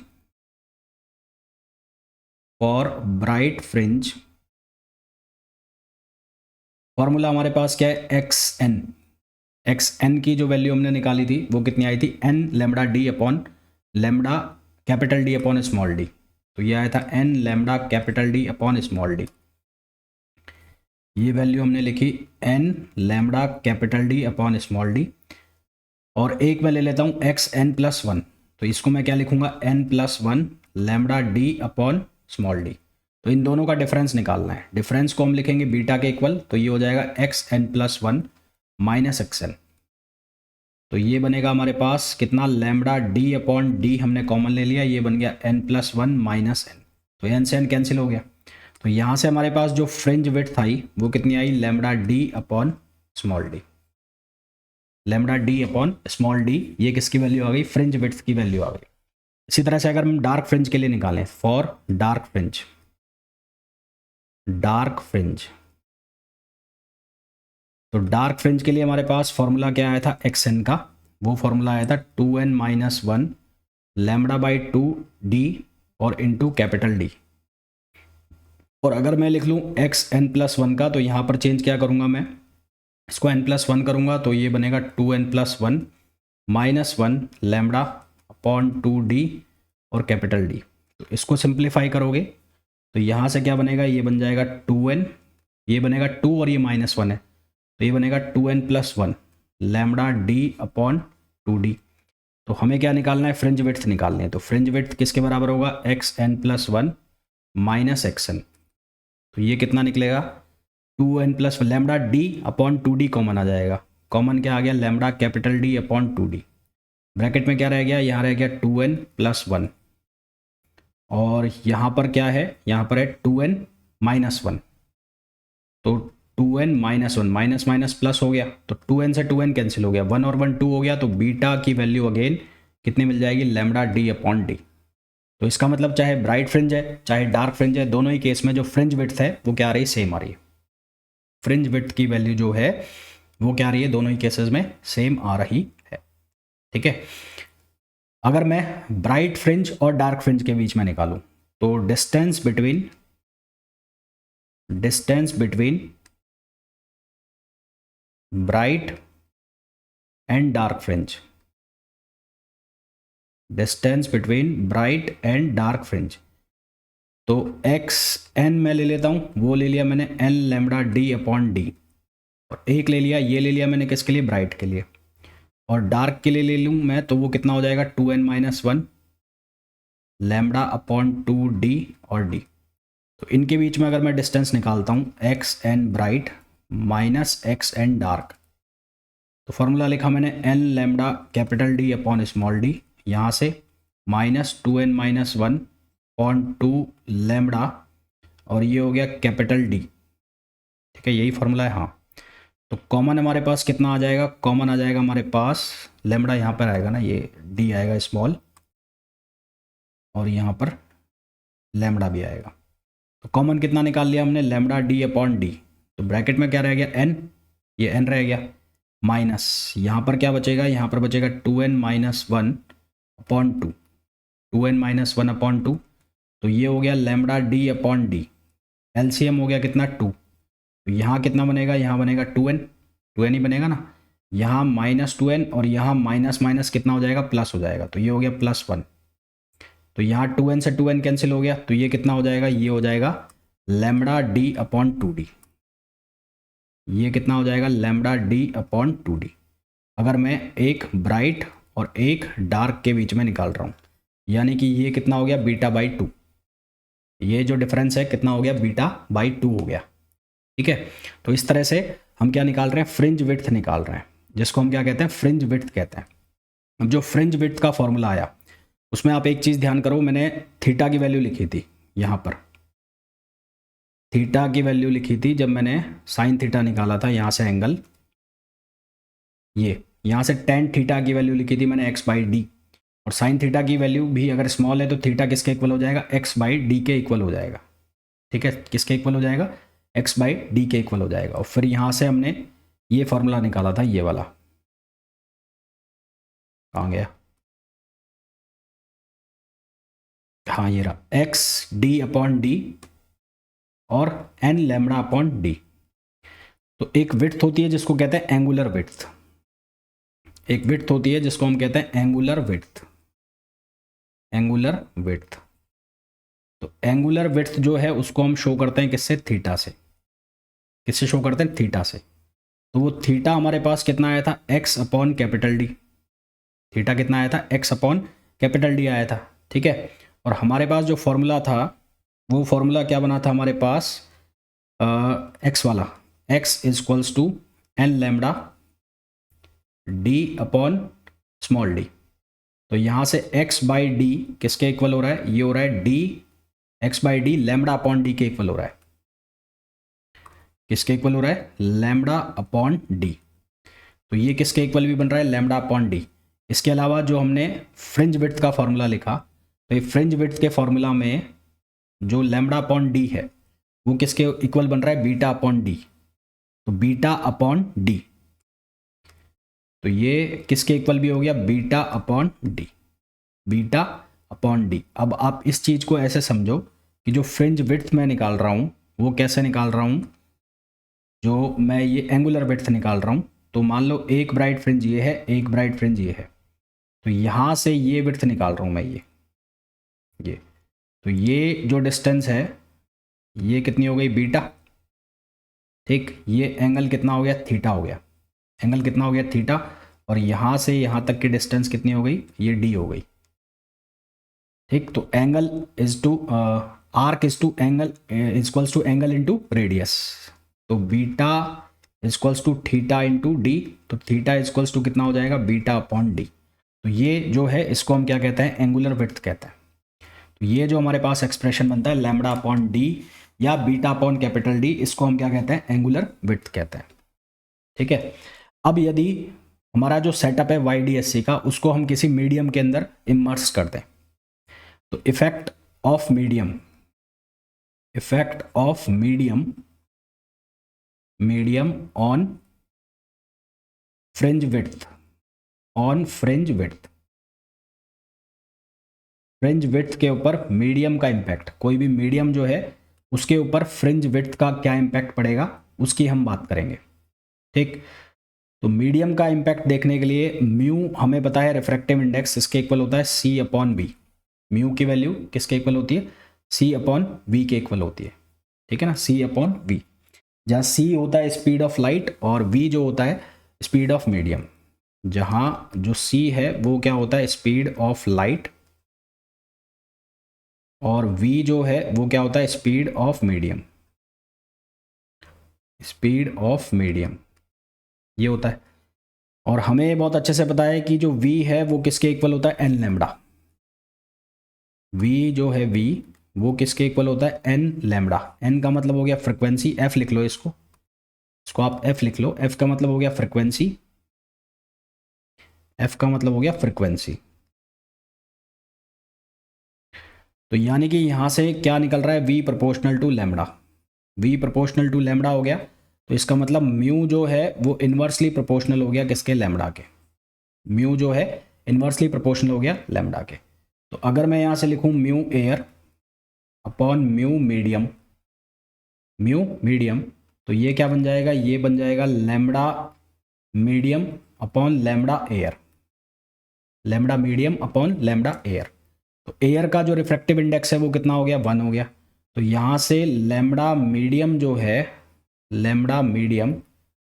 फॉर्मूला हमारे पास क्या है, एक्स एन की जो वैल्यू हमने निकाली थी वो कितनी आई थी, N lambda D upon lambda capital D upon small D. तो ये आया था N lambda capital D upon small D, ये वैल्यू हमने लिखी N lambda capital D upon small D. और एक मैं ले लेता हूँ एक्स एन प्लस वन, तो इसको मैं क्या लिखूंगा, N plus one lambda D upon small D. तो इन दोनों का डिफरेंस निकालना है, डिफरेंस को हम लिखेंगे बीटा के इक्वल, तो ये हो जाएगा X N plus one minus X N. तो ये बनेगा हमारे पास कितना, लैम्बडा डी अपॉन डी हमने कॉमन ले लिया, ये बन गया N plus one minus N, तो एन से एन कैंसिल हो गया। तो यहाँ से हमारे पास जो फ्रिंज विड्थ आई वो कितनी आई, lambda D upon small d, lambda D upon small D, ये किसकी वैल्यू आ गई, फ्रिंज विड्थ की वैल्यू आ गई। इसी तरह से अगर हम डार्क फ्रिंज के लिए निकालें, फॉर डार्क फ्रिंज, तो डार्क फ्रिंज के लिए हमारे पास फॉर्मूला क्या आया था, एक्स एन का, वो फॉर्मूला आया था 2n minus one lambda by two D और इंटू कैपिटल डी। और अगर मैं लिख लूँ एक्स एन प्लस वन का, तो यहाँ पर चेंज क्या करूँगा मैं, इसको n प्लस वन करूँगा तो ये बनेगा 2n plus one minus one lambda upon two D और कैपिटल डी। तो इसको सिंप्लीफाई करोगे तो यहाँ से क्या बनेगा, ये बन जाएगा 2n, ये बनेगा 2 और ये -1 है तो ये बनेगा 2n+1 lambda D upon 2d। तो हमें क्या निकालना है, फ्रिंज विड्थ निकालनी है। तो फ्रिंज विड्थ किसके बराबर होगा, xn+1 माइनस xn। तो ये कितना निकलेगा, 2n+1 lambda D upon 2d common आ जाएगा। कॉमन क्या आ गया, lambda capital D upon 2d। Bracket में क्या रह गया, यहाँ रह गया 2n+1 और यहाँ पर क्या है, यहाँ पर है 2n-1। तो 2n-1 माइनस माइनस प्लस हो गया तो 2n से 2n कैंसिल हो गया, 1 और 1 2 हो गया। तो बीटा की वैल्यू अगेन कितनी मिल जाएगी, लैम्बडा डी अपॉन डी। तो इसका मतलब चाहे ब्राइट फ्रिंज है चाहे डार्क फ्रिंज है, दोनों ही केस में जो फ्रिंज विड्थ है वो क्या आ रही है, सेम आ रही है। फ्रिंज विड्थ की वैल्यू जो है वो क्या आ रही है, दोनों ही केसेस में सेम आ रही है। ठीक है, अगर मैं ब्राइट फ्रिंज और डार्क फ्रिंज के बीच में निकालूं तो distance between bright and dark fringe, distance between bright and dark fringe, तो एक्स एन मैं ले लेता हूँ, वो ले लिया मैंने N lambda D upon D, और एक ले लिया, ये ले लिया मैंने किसके लिए, ब्राइट के लिए, और डार्क के लिए ले लूँ मैं तो वो कितना हो जाएगा 2n-1 लैम्बडा अपॉन 2d और d। तो इनके बीच में अगर मैं डिस्टेंस निकालता हूँ X N bright minus X N dark, तो फॉर्मूला लिखा मैंने N lambda capital D upon small D, यहाँ से -2n-1 अपॉन 2 लैम्बडा और ये हो गया कैपिटल डी। ठीक है, यही फॉर्मूला है। हाँ, तो कॉमन हमारे पास कितना आ जाएगा, कॉमन आ जाएगा हमारे पास लैम्बडा यहाँ पर आएगा ना, ये डी आएगा स्मॉल और यहाँ पर लैम्बडा भी आएगा। तो कॉमन कितना निकाल लिया हमने, लैम्बडा डी अपॉन डी। तो ब्रैकेट में क्या रह गया, एन, ये एन रह गया, माइनस यहाँ पर क्या बचेगा, यहाँ पर बचेगा 2n-1 अपॉन 2, 2n-1 अपॉन 2। तो ये हो गया lambda D upon D, LCM हो गया कितना 2। तो यहाँ कितना बनेगा, यहाँ बनेगा 2n ही बनेगा ना, यहाँ -2n और यहाँ माइनस माइनस कितना हो जाएगा, प्लस हो जाएगा। तो ये हो गया +1। तो यहाँ 2n से 2n कैंसिल हो गया तो ये कितना हो जाएगा, ये हो जाएगा लैम्बडा डी अपॉन 2d। ये कितना हो जाएगा, लैम्बडा डी अपॉन 2d। अगर मैं एक ब्राइट और एक डार्क के बीच में निकाल रहा हूँ, यानी कि ये कितना हो गया, β/2। ये जो डिफरेंस है कितना हो गया, β/2 हो गया। ठीक है, तो इस तरह से हम क्या निकाल रहे हैं, फ्रिंज विड्थ निकाल रहे हैं, जिसको हम क्या कहते हैं, फ्रिंज विड्थ कहते हैं। अब जो फ्रिंज विड्थ का फॉर्मूला आया उसमें आप एक चीज़ ध्यान करो, मैंने थीटा की वैल्यू लिखी थी, यहाँ पर थीटा की वैल्यू लिखी थी जब मैंने साइन थीटा निकाला था, यहाँ से एंगल, ये यहाँ से टेन थीटा की वैल्यू लिखी थी मैंने x/d, और साइन थीटा की वैल्यू भी अगर स्मॉल है तो थीटा किसके इक्वल हो जाएगा, x/d के इक्वल हो जाएगा। ठीक है, किसके इक्वल हो जाएगा, x/d के इक्वल हो जाएगा। और फिर यहाँ से हमने ये फॉर्मूला निकाला था, ये वाला कहाँ गया, हाँ ये रहा, x/d अपॉन डी और n लैम्बडा अपॉन डी। तो एक विड्थ होती है जिसको कहते हैं एंगुलर विड्थ, एक विड्थ होती है जिसको हम कहते हैं एंगुलर विड्थ, एंगुलर विड्थ। तो एंगुलर विड्थ जो है उसको हम शो करते हैं किससे, थीटा से। किससे शो करते हैं, थीटा से। तो वो थीटा हमारे पास कितना आया था, x upon capital D. Theta कितना आया था, x अपॉन कैपिटल डी आया था। ठीक है, और हमारे पास जो फॉर्मूला था वो फॉर्मूला क्या बना था हमारे पास, x वाला, x = n lambda d upon small d। तो यहाँ से x/d किसके इक्वल हो रहा है, ये हो रहा है d, x/d lambda upon d के इक्वल हो रहा है। किसके इक्वल हो रहा है, लैम्बडा अपॉन d। तो ये किसके इक्वल भी बन रहा है, लैम्बडा अपॉन d। इसके अलावा जो हमने फ्रिंज विड्थ का फॉर्मूला लिखा, तो ये फ्रिंज विड्थ के फॉर्मूला में जो लैम्बडा अपॉन d है वो किसके इक्वल बन रहा है, बीटा अपॉन d। तो बीटा अपॉन d, तो ये किसके इक्वल भी हो गया, beta upon D, beta upon D. अब आप इस चीज़ को ऐसे समझो कि जो फ्रिंज विड्थ मैं निकाल रहा हूँ वो कैसे निकाल रहा हूँ, जो मैं ये एंगुलर विड्थ निकाल रहा हूँ। तो मान लो एक ब्राइट फ्रिंज ये है, एक ब्राइट फ्रिंज ये है, तो यहाँ से ये विड्थ निकाल रहा हूँ मैं, ये तो ये जो डिस्टेंस है ये कितनी हो गई, बीटा। ठीक, ये एंगल कितना हो गया, थीटा हो गया। एंगल कितना हो गया, थीटा। और यहाँ से यहाँ तक की डिस्टेंस कितनी हो गई, ये डी हो गई। ठीक, तो angle is to arc is to angle equals to angle into radius. तो beta equals to theta into D. तो थीटा इक्वल्स टू कितना हो जाएगा, बीटा अपॉन डी। तो ये जो है इसको हम क्या कहते हैं, एंगुलर विड्थ कहते हैं। तो ये जो हमारे पास एक्सप्रेशन बनता है लैम्बडा अपॉन डी या बीटा अपॉन कैपिटल डी, इसको हम क्या कहते हैं, एंगुलर विड्थ कहते हैं। ठीक है, अब यदि हमारा जो सेटअप है YDSC का, उसको हम किसी मीडियम के अंदर इमर्स कर दें, तो effect of medium on fringe width, fringe width के ऊपर मीडियम का इंपैक्ट, कोई भी मीडियम जो है उसके ऊपर फ्रिंज विड्थ का क्या इंपैक्ट पड़ेगा उसकी हम बात करेंगे। ठीक, तो मीडियम का इंपैक्ट देखने के लिए म्यू हमें पता है रिफ्रैक्टिव इंडेक्स इसके इक्वल होता है C अपॉन V। म्यू की वैल्यू किसके इक्वल होती है, C अपॉन V के इक्वल होती है। ठीक है ना, C अपॉन V, जहाँ C होता है स्पीड ऑफ लाइट और V जो होता है स्पीड ऑफ मीडियम। जहाँ जो C है वो क्या होता है, स्पीड ऑफ लाइट, और V जो है वो क्या होता है, स्पीड ऑफ मीडियम, ये होता है। और हमें बहुत अच्छे से पता है कि जो V है वो किसके इक्वल होता है, n लैम्बडा। V जो है V वो किसके इक्वल होता है, n लैम्बडा। n का मतलब हो गया फ्रिक्वेंसी, f लिख लो इसको आप f लिख लो। f का मतलब हो गया फ्रिक्वेंसी, तो यानी कि यहां से क्या निकल रहा है, v प्रोपोर्शनल टू लैम्बडा हो गया। तो इसका मतलब म्यू जो है वो इन्वर्सली प्रोपोर्शनल हो गया किसके, लैम्बडा के। म्यू जो है इन्वर्सली प्रोपोर्शनल हो गया लैम्बडा के। तो अगर मैं यहां से लिखूं mu air upon mu medium, तो ये क्या बन जाएगा, ये बन जाएगा lambda medium upon lambda air. तो एयर का जो रिफ्रैक्टिव इंडेक्स है वो कितना हो गया, 1 हो गया। तो यहाँ से लैम्बडा मीडियम जो है,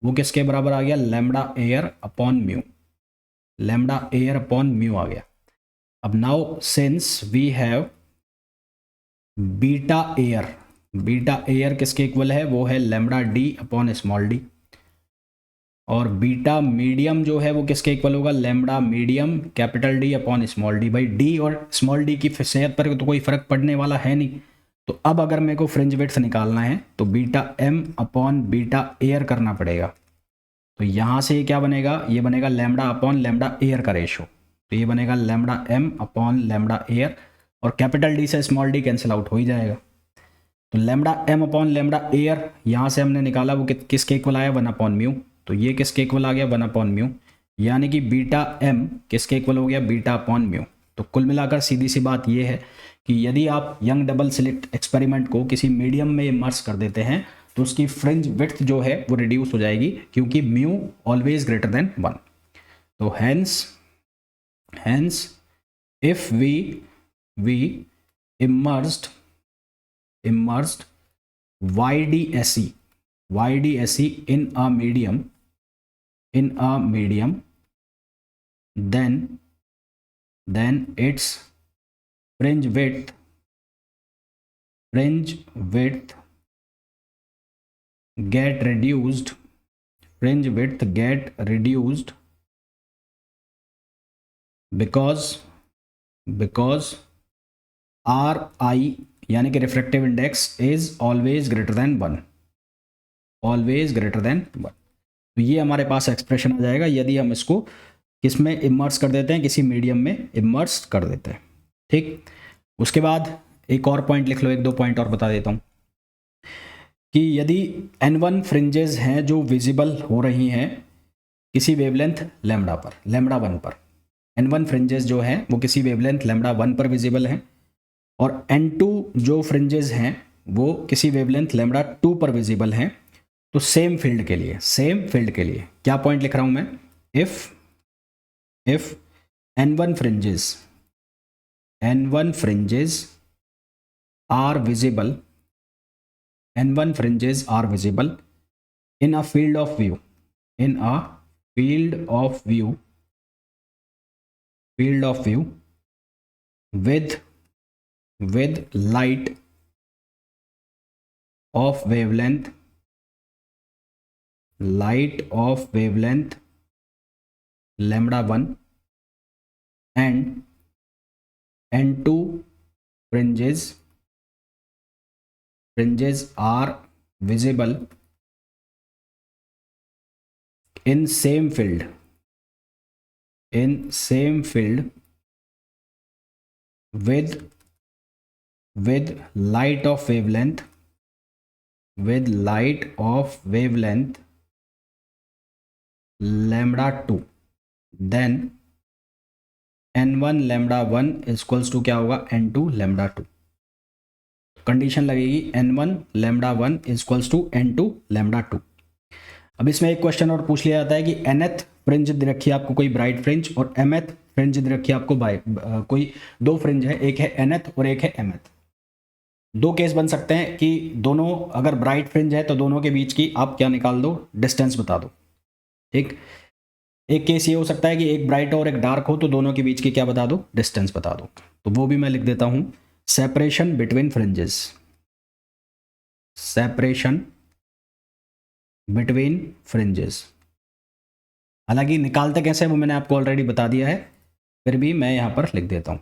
वो किसके बराबर आ गया, लैम्बडा एयर अपॉन म्यू आ गया। अब now since we have beta R किसके इक्वल है, वो है lambda D upon small D. और बीटा मीडियम जो है वो किसके इक्वल होगा, lambda medium capital D upon small d. भाई डी और स्मॉल डी की सेहत पर तो कोई फर्क पड़ने वाला है नहीं। तो अब अगर मेरे को फ्रिंज विड्थ निकालना है तो beta m upon beta air करना पड़ेगा। तो यहाँ से क्या बनेगा, ये बनेगा लैम्बडा अपॉन लैम्बडा एयर का रेशो। तो ये बनेगा lambda m upon lambda air, और कैपिटल डी से स्मॉल डी कैंसिल आउट हो ही जाएगा। तो lambda m upon lambda air यहाँ से हमने निकाला, वो किसके इक्वल आया, 1 अपॉन म्यू। तो ये किसके इक्वल आ गया, 1 अपॉन म्यू, यानी कि बीटा m किसके इक्वल हो गया, बीटा अपॉन म्यू। तो कुल मिलाकर सीधी सी बात ये है कि यदि आप यंग डबल स्लिट एक्सपेरिमेंट को किसी मीडियम में इमर्स कर देते हैं तो उसकी फ्रिंज विड्थ जो है वो रिड्यूस हो जाएगी, क्योंकि म्यू ऑलवेज ग्रेटर देन 1। तो hence if we immersed YDSE in a medium, then its fringe width get reduced because RI यानी कि refractive index is always greater than 1। तो ये हमारे पास एक्सप्रेशन आ जाएगा यदि हम इसको किस में इमर्स कर देते हैं, किसी मीडियम में इमर्स कर देते हैं। ठीक, उसके बाद एक और पॉइंट लिख लो, 1-2 पॉइंट और बता देता हूँ कि यदि n1 फ्रिंजेस हैं जो विजिबल हो रही हैं किसी वेवलेंथ लैम्बडा 1 पर, n1 फ्रिंजेस जो हैं वो किसी वेवलेंथ लैम्बडा 1 पर विजिबल हैं, और n2 जो फ्रिंजेस हैं वो किसी वेवलेंथ लैम्बडा 2 पर विजिबल हैं। तो सेम फील्ड के लिए क्या पॉइंट लिख रहा हूं मैं, if n1 fringes are visible, N1 fringes are visible in a field of view, in a field of view with light of wavelength lambda 1 and N2 fringes are visible in same field with light of wavelength lambda 2, then N1 lambda 1 equals to क्या होगा, N2 lambda 2। Condition लगेगी N1 lambda 1 equals to N2 lambda 2। अब इसमें एक question और पूछ लिया जाता है कि nth फ्रिंज दे रखी है आपको कोई ब्राइट फ्रिंज और mth फ्रिंज दे रखी है आपको कोई दो फ्रिंज है, एक है nth और एक है mth। दो केस बन सकते हैं कि दोनों अगर ब्राइट फ्रिंज है तो दोनों के बीच की आप क्या निकाल दो, डिस्टेंस बता दो। ठीक, एक केस ये हो सकता है कि एक ब्राइट और एक डार्क हो तो दोनों के बीच की क्या बता दो, डिस्टेंस बता दो। तो वो भी मैं लिख देता हूं, सेपरेशन बिटवीन फ्रिंजेस। हालांकि निकालते कैसे वो मैंने आपको ऑलरेडी बता दिया है, फिर भी मैं यहां पर लिख देता हूं।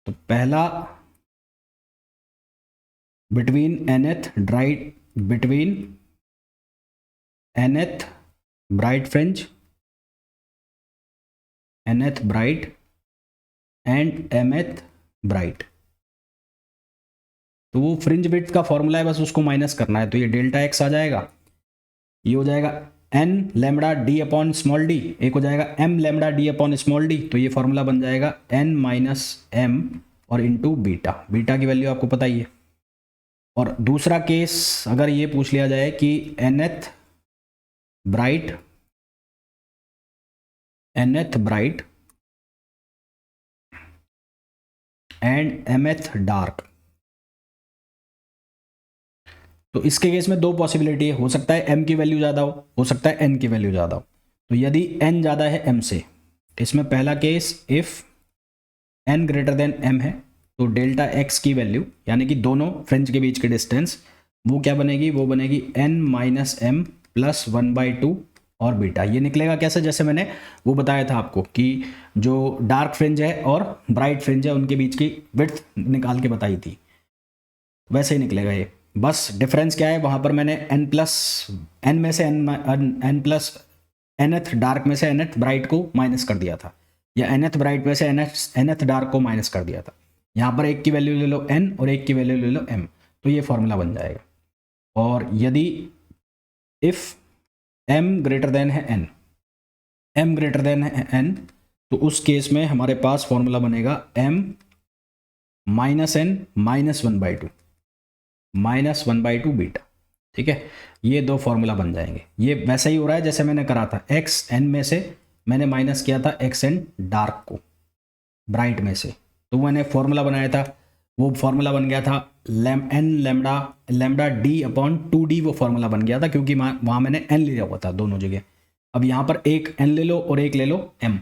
तो पहला between nth bright fringe, nth bright and mth bright. तो वो फ्रिंज विड्थ का फॉर्मूला है, बस उसको माइनस करना है। तो ये डेल्टा एक्स आ जाएगा, ये हो जाएगा n lambda D upon small D, एक हो जाएगा m lambda D upon small D. तो ये फॉर्मूला बन जाएगा n माइनस m और इंटू बीटा। बीटा की वैल्यू आपको पता ही है। और दूसरा केस अगर ये पूछ लिया जाए कि nth bright and mth dark, तो इसके केस में दो पॉसिबिलिटी है, हो सकता है m की वैल्यू ज़्यादा हो सकता है n की वैल्यू ज़्यादा हो। तो यदि n ज़्यादा है m से, इसमें पहला case if n greater than m है तो डेल्टा x की वैल्यू यानी कि दोनों फ्रिंज के बीच की डिस्टेंस वो क्या बनेगी, वो बनेगी n माइनस m प्लस 1/2 और बीटा। ये निकलेगा कैसे, जैसे मैंने वो बताया था आपको कि जो डार्क फ्रिंज है और ब्राइट फ्रिंज है उनके बीच की विड्थ निकाल के बताई थी, वैसे ही निकलेगा ये। बस डिफरेंस क्या है, वहाँ पर मैंने n में से n प्लस nth डार्क में से nth ब्राइट को माइनस कर दिया था, या nth ब्राइट में से nth डार्क को माइनस कर दिया था। यहाँ पर एक की वैल्यू ले लो n और एक की वैल्यू ले लो m, तो ये फॉर्मूला बन जाएगा। और यदि इफ़ m ग्रेटर देन है n, तो उस केस में हमारे पास फॉर्मूला बनेगा m minus n minus 1/2 beta. ठीक है, ये दो फॉर्मूला बन जाएंगे। ये वैसा ही हो रहा है जैसे मैंने करा था, एक्स एन में से मैंने माइनस किया था एक्स एन डार्क को ब्राइट में से, तो मैंने फॉर्मूला बनाया था, वो फॉर्मूला बन गया था लैम्बडा डी अपॉन 2d। वो फॉर्मूला बन गया था क्योंकि वहाँ मैंने n लिया हुआ था दोनों जगह। अब यहाँ पर एक n ले लो और एक ले लो m,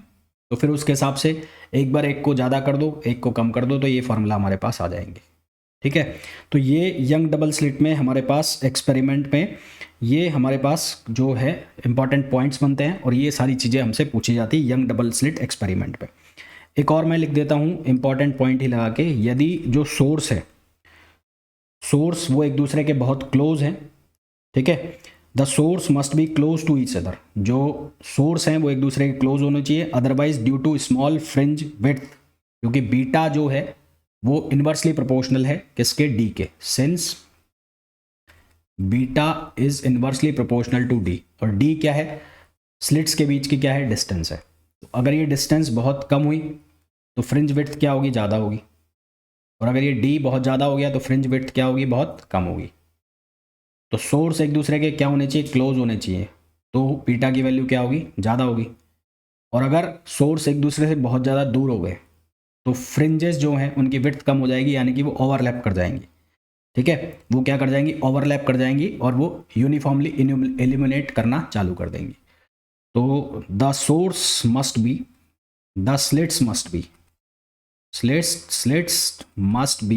तो फिर उसके हिसाब से एक बार एक को ज़्यादा कर दो एक को कम कर दो, तो ये फॉर्मूला हमारे पास आ जाएंगे। ठीक है, तो ये यंग डबल स्लिट में हमारे पास एक्सपेरिमेंट में ये हमारे पास जो है इंपॉर्टेंट पॉइंट्स बनते हैं और ये सारी चीज़ें हमसे पूछी जाती है यंग डबल स्लिट एक्सपेरिमेंट पे। एक और मैं लिख देता हूँ इंपॉर्टेंट पॉइंट ही लगा के, यदि जो सोर्स है सोर्स वो एक दूसरे के बहुत क्लोज हैं, ठीक है, the source must be close to each other, जो सोर्स हैं वो एक दूसरे के क्लोज होने चाहिए, otherwise due to small fringe width, क्योंकि बीटा जो है वो इन्वर्सली प्रोपोर्शनल है किसके, डी के, since beta is inversely proportional to D, और डी क्या है, स्लिट्स के बीच की क्या है, डिस्टेंस है। तो अगर ये डिस्टेंस बहुत कम हुई तो फ्रिंज विड्थ क्या होगी, ज़्यादा होगी, और अगर ये डी बहुत ज़्यादा हो गया तो फ्रिंज विड्थ क्या होगी, बहुत कम होगी। तो सोर्स एक दूसरे के क्या होने चाहिए, क्लोज होने चाहिए, तो बीटा की वैल्यू क्या होगी, ज़्यादा होगी। और अगर सोर्स एक दूसरे से बहुत ज़्यादा दूर हो गए तो फ्रिंजेस जो हैं उनकी विड्थ कम हो जाएगी, यानी कि वो ओवरलैप कर जाएंगी। ठीक है, वो क्या कर जाएंगी, ओवरलैप कर जाएंगी और वो यूनिफॉर्मली इल्यूमिनेट करना चालू कर देंगी। तो the source must B, the slits must be, slits must be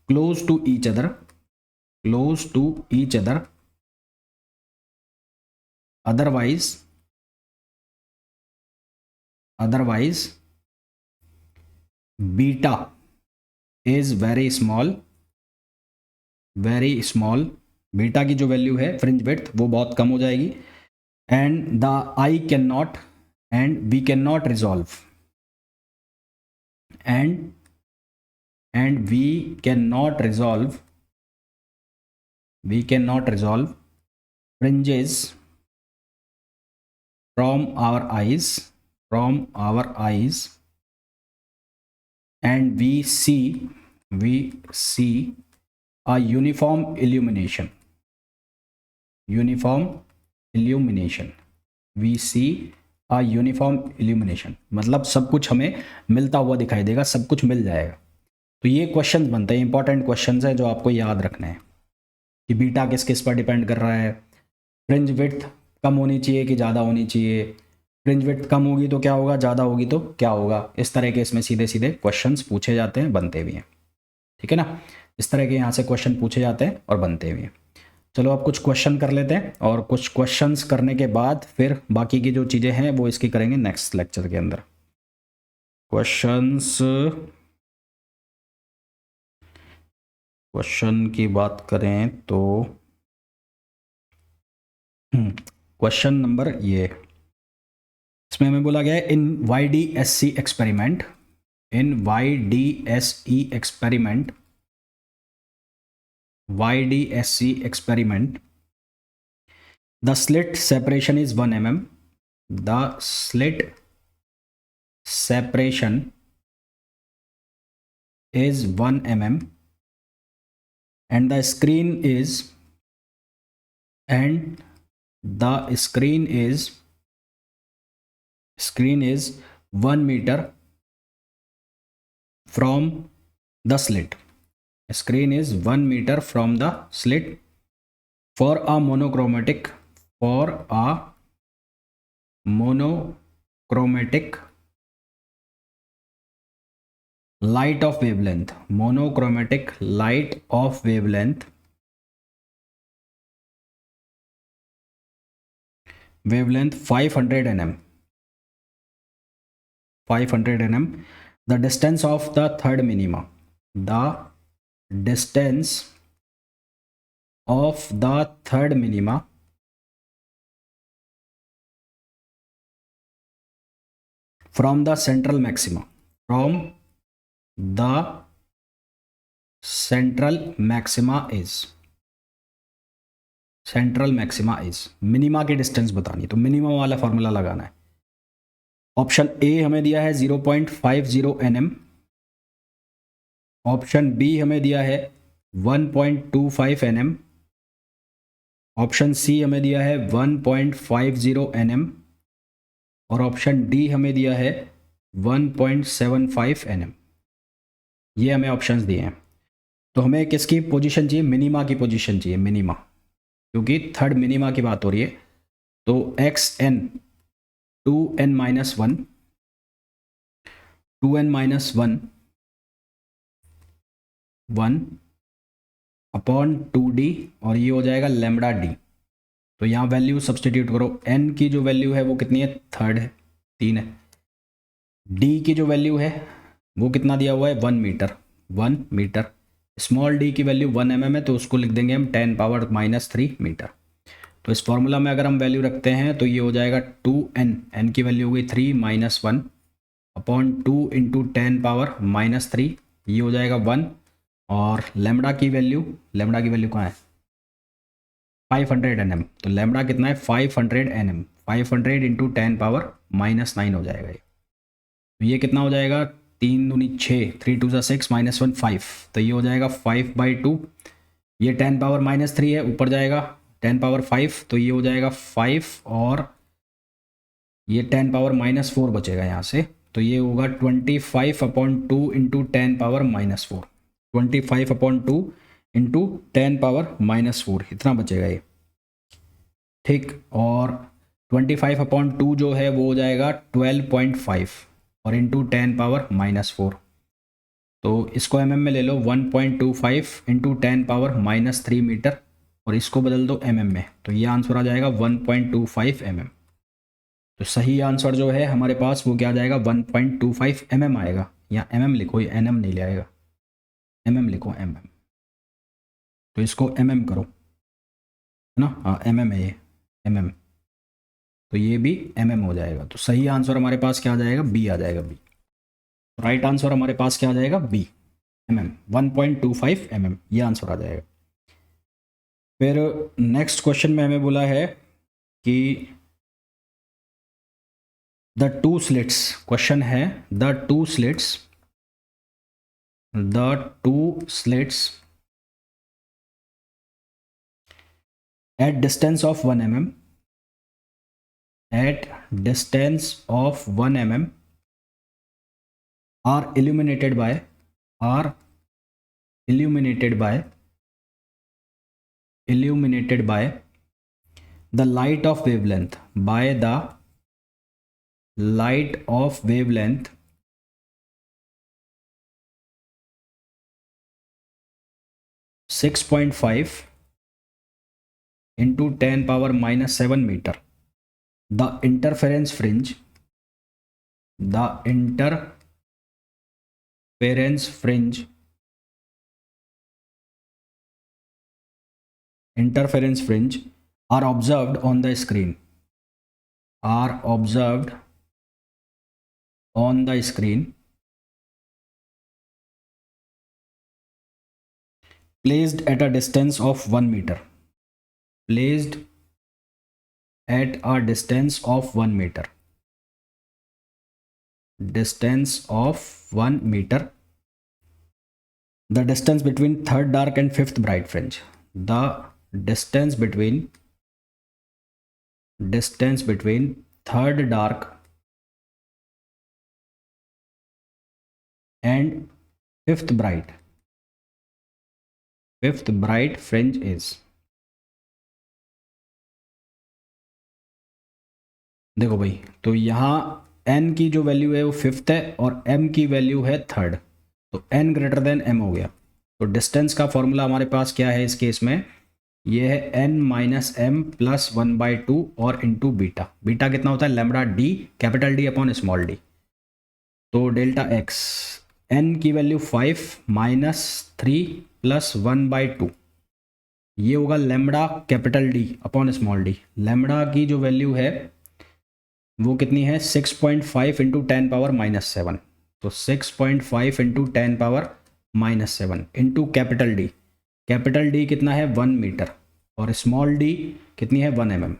close to each other, close to each other, otherwise beta is very small, beta की जो वैल्यू है फ्रिंज विड्थ वो बहुत कम हो जाएगी। And the I can not, and we can not resolve, and we cannot resolve fringes from our eyes, and we see a uniform illumination, we see a uniform illumination, मतलब सब कुछ हमें मिलता हुआ दिखाई देगा, सब कुछ मिल जाएगा। तो ये क्वेश्चन बनते हैं, इंपॉर्टेंट क्वेश्चन है जो आपको याद रखने हैं कि बीटा किस किस पर डिपेंड कर रहा है, फ्रिंज विड्थ कम होनी चाहिए कि ज़्यादा होनी चाहिए, फ्रिंज विड्थ कम होगी तो क्या होगा, ज़्यादा होगी तो क्या होगा। इस तरह के इसमें सीधे सीधे क्वेश्चंस पूछे जाते हैं, बनते भी हैं। ठीक है ना, इस तरह के यहाँ से क्वेश्चन पूछे जाते हैं और बनते भी हैं। चलो अब कुछ क्वेश्चन कर लेते हैं, और कुछ क्वेश्चंस करने के बाद फिर बाकी की जो चीज़ें हैं वो इसकी करेंगे नेक्स्ट लेक्चर के अंदर। क्वेश्चन की बात करें तो क्वेश्चन नंबर ये, इसमें हमें बोला गया है इन YDSC experiment, the slit separation is 1 mm, the slit separation is 1 mm, and the screen is 1 meter from the slit. Screen is 1 meter from the slit for a monochromatic light of wavelength, 500 nm. The distance of the third minima, from the central maxima, is minima की distance बतानी, तो minimum वाला formula लगाना है। Option A हमें दिया है 0.50 nm, option B हमें दिया है 1.25 nm, ऑप्शन सी हमें दिया है 1.50 nm, और ऑप्शन डी हमें दिया है 1.75 nm। ये हमें ऑप्शंस दिए हैं। तो हमें किसकी पोजीशन चाहिए, मिनिमा की पोजीशन चाहिए, मिनिमा, क्योंकि थर्ड मिनिमा की बात हो रही है। तो xn 2n - 1 अपॉन 2d, और ये हो जाएगा लैम्बडा डी। तो यहाँ वैल्यू सब्सटीट्यूट करो, n की जो वैल्यू है वो कितनी है, 3 है, 3 है। d की जो वैल्यू है वो कितना दिया हुआ है, 1 मीटर। स्मॉल d की वैल्यू 1 mm है, तो उसको लिख देंगे हम 10⁻³ मीटर। तो इस फॉर्मूला में अगर हम वैल्यू रखते हैं तो ये हो जाएगा 2n, n की वैल्यू हो गई 3 - 1 अपॉन 2 × 10⁻³ ये हो जाएगा 1, और लैम्बडा की वैल्यू कहाँ है, 500 nm। तो लैम्बडा कितना है, 500 nm, 500 × 10⁻⁻9 हो जाएगा ये। तो ये कितना हो जाएगा, 3 दूनी 6, 3 2 6 - 1 5, तो ये हो जाएगा 5/2। ये 10⁻³ है, ऊपर जाएगा 10⁻5, तो ये हो जाएगा 5, और ये 10⁻⁻4 बचेगा यहाँ से, तो ये होगा 25/2 इंटू 10⁻⁻4, 25/2 इंटू 10⁻⁻4 इतना बचेगा ये, ठीक। और 25/2 जो है वो हो जाएगा 12.5 और इंटू 10⁻⁻4, तो इसको mm में ले लो 1.25 इंटू 10⁻⁻3 मीटर और इसको बदल दो mm में, तो ये आंसर आ जाएगा 1.25 mm। तो सही आंसर जो है हमारे पास वो क्या आ जाएगा 1.25 mm आएगा। यहाँ mm लिखो, ये nm नहीं ले आएगा, mm लिखो mm, तो इसको mm करो, है ना, हाँ mm है ये mm, तो ये भी mm हो जाएगा। तो सही आंसर हमारे पास क्या आ जाएगा, b आ जाएगा, b। राइट आंसर हमारे पास क्या आ जाएगा, b mm, 1.25 mm ये आंसर आ जाएगा। फिर नेक्स्ट क्वेश्चन में हमें बोला है कि द टू स्लिट्स, क्वेश्चन है the two slits at distance of 1 mm, at distance of 1 mm are illuminated by the light of wavelength, by the light of wavelength 6.5 into 10⁻⁻7 meter. The interference fringe are observed on the screen, placed at a distance of 1 meter, distance of 1 meter, the distance between third dark and fifth bright fringe, the distance between third dark and fifth bright fringe is। देखो भाई, तो यहाँ n की जो value है वो fifth है और m की वैल्यू है थर्ड, तो n ग्रेटर देन m हो गया। तो डिस्टेंस का फॉर्मूला हमारे पास क्या है इस केस में, ये है n माइनस m प्लस 1/2 और इंटू बीटा। बीटा कितना होता है, lambda d, capital D upon small d। तो डेल्टा x, n की वैल्यू 5 माइनस 3 प्लस 1/2, ये होगा lambda capital D upon small d। Lambda की जो वैल्यू है वो कितनी है, 6.5 इंटू 10⁻⁻7, तो 6.5 into 10⁻⁻7 into capital D। Capital D कितना है 1 मीटर और स्मॉल d कितनी है 1 mm।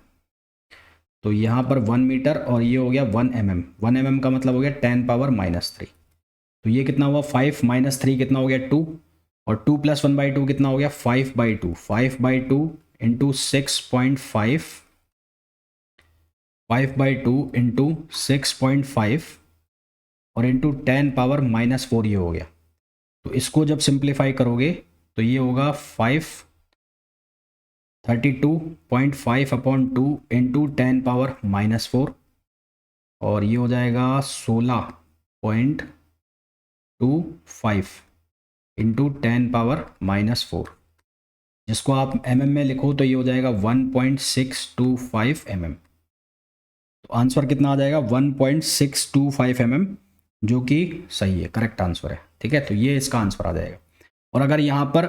तो यहाँ पर 1 मीटर और ये हो गया 1 mm, 1 mm का मतलब हो गया 10⁻⁻3। तो ये कितना हुआ 5 माइनस 3 कितना हो गया 2 और 2 प्लस 1/2 कितना हो गया 5/2, 5/2 इंटू 6.5, 5/2 इंटू 6.5 और इंटू 10⁻⁻4 ये हो गया। तो इसको जब सिंप्लीफाई करोगे तो ये होगा 532.5/2 इंटू 10⁻⁻4 और ये हो जाएगा 16.25 इंटू 10⁻⁻4, जिसको आप mm में लिखो तो ये हो जाएगा 1.625 mm। तो आंसर कितना आ जाएगा 1.625 mm, जो कि सही है, करेक्ट आंसर है, ठीक है। तो ये इसका आंसर आ जाएगा। और अगर यहाँ पर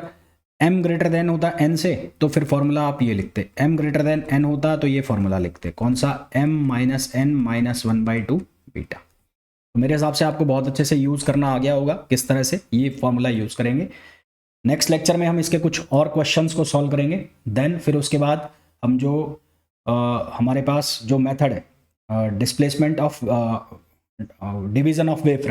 m ग्रेटर देन होता n से तो फिर फॉर्मूला आप ये लिखते, m ग्रेटर देन n होता तो ये फॉर्मूला लिखते, कौन सा, m minus n minus 1/2 beta. तो मेरे हिसाब से आपको बहुत अच्छे से यूज़ करना आ गया होगा किस तरह से ये फॉर्मूला यूज़ करेंगे। नेक्स्ट लेक्चर में हम इसके कुछ और क्वेश्चंस को सॉल्व करेंगे, देन फिर उसके बाद हम जो हमारे पास जो मेथड है displacement of division of wave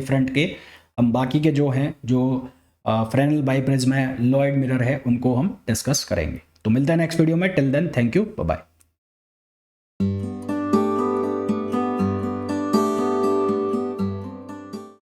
front के हम बाकी के जो हैं जो फ्रेनेल बाइप्रिज्म है, लॉयड मिरर है, उनको हम डिस्कस करेंगे। तो मिलते हैं नेक्स्ट वीडियो में, till then thank you, bye bye.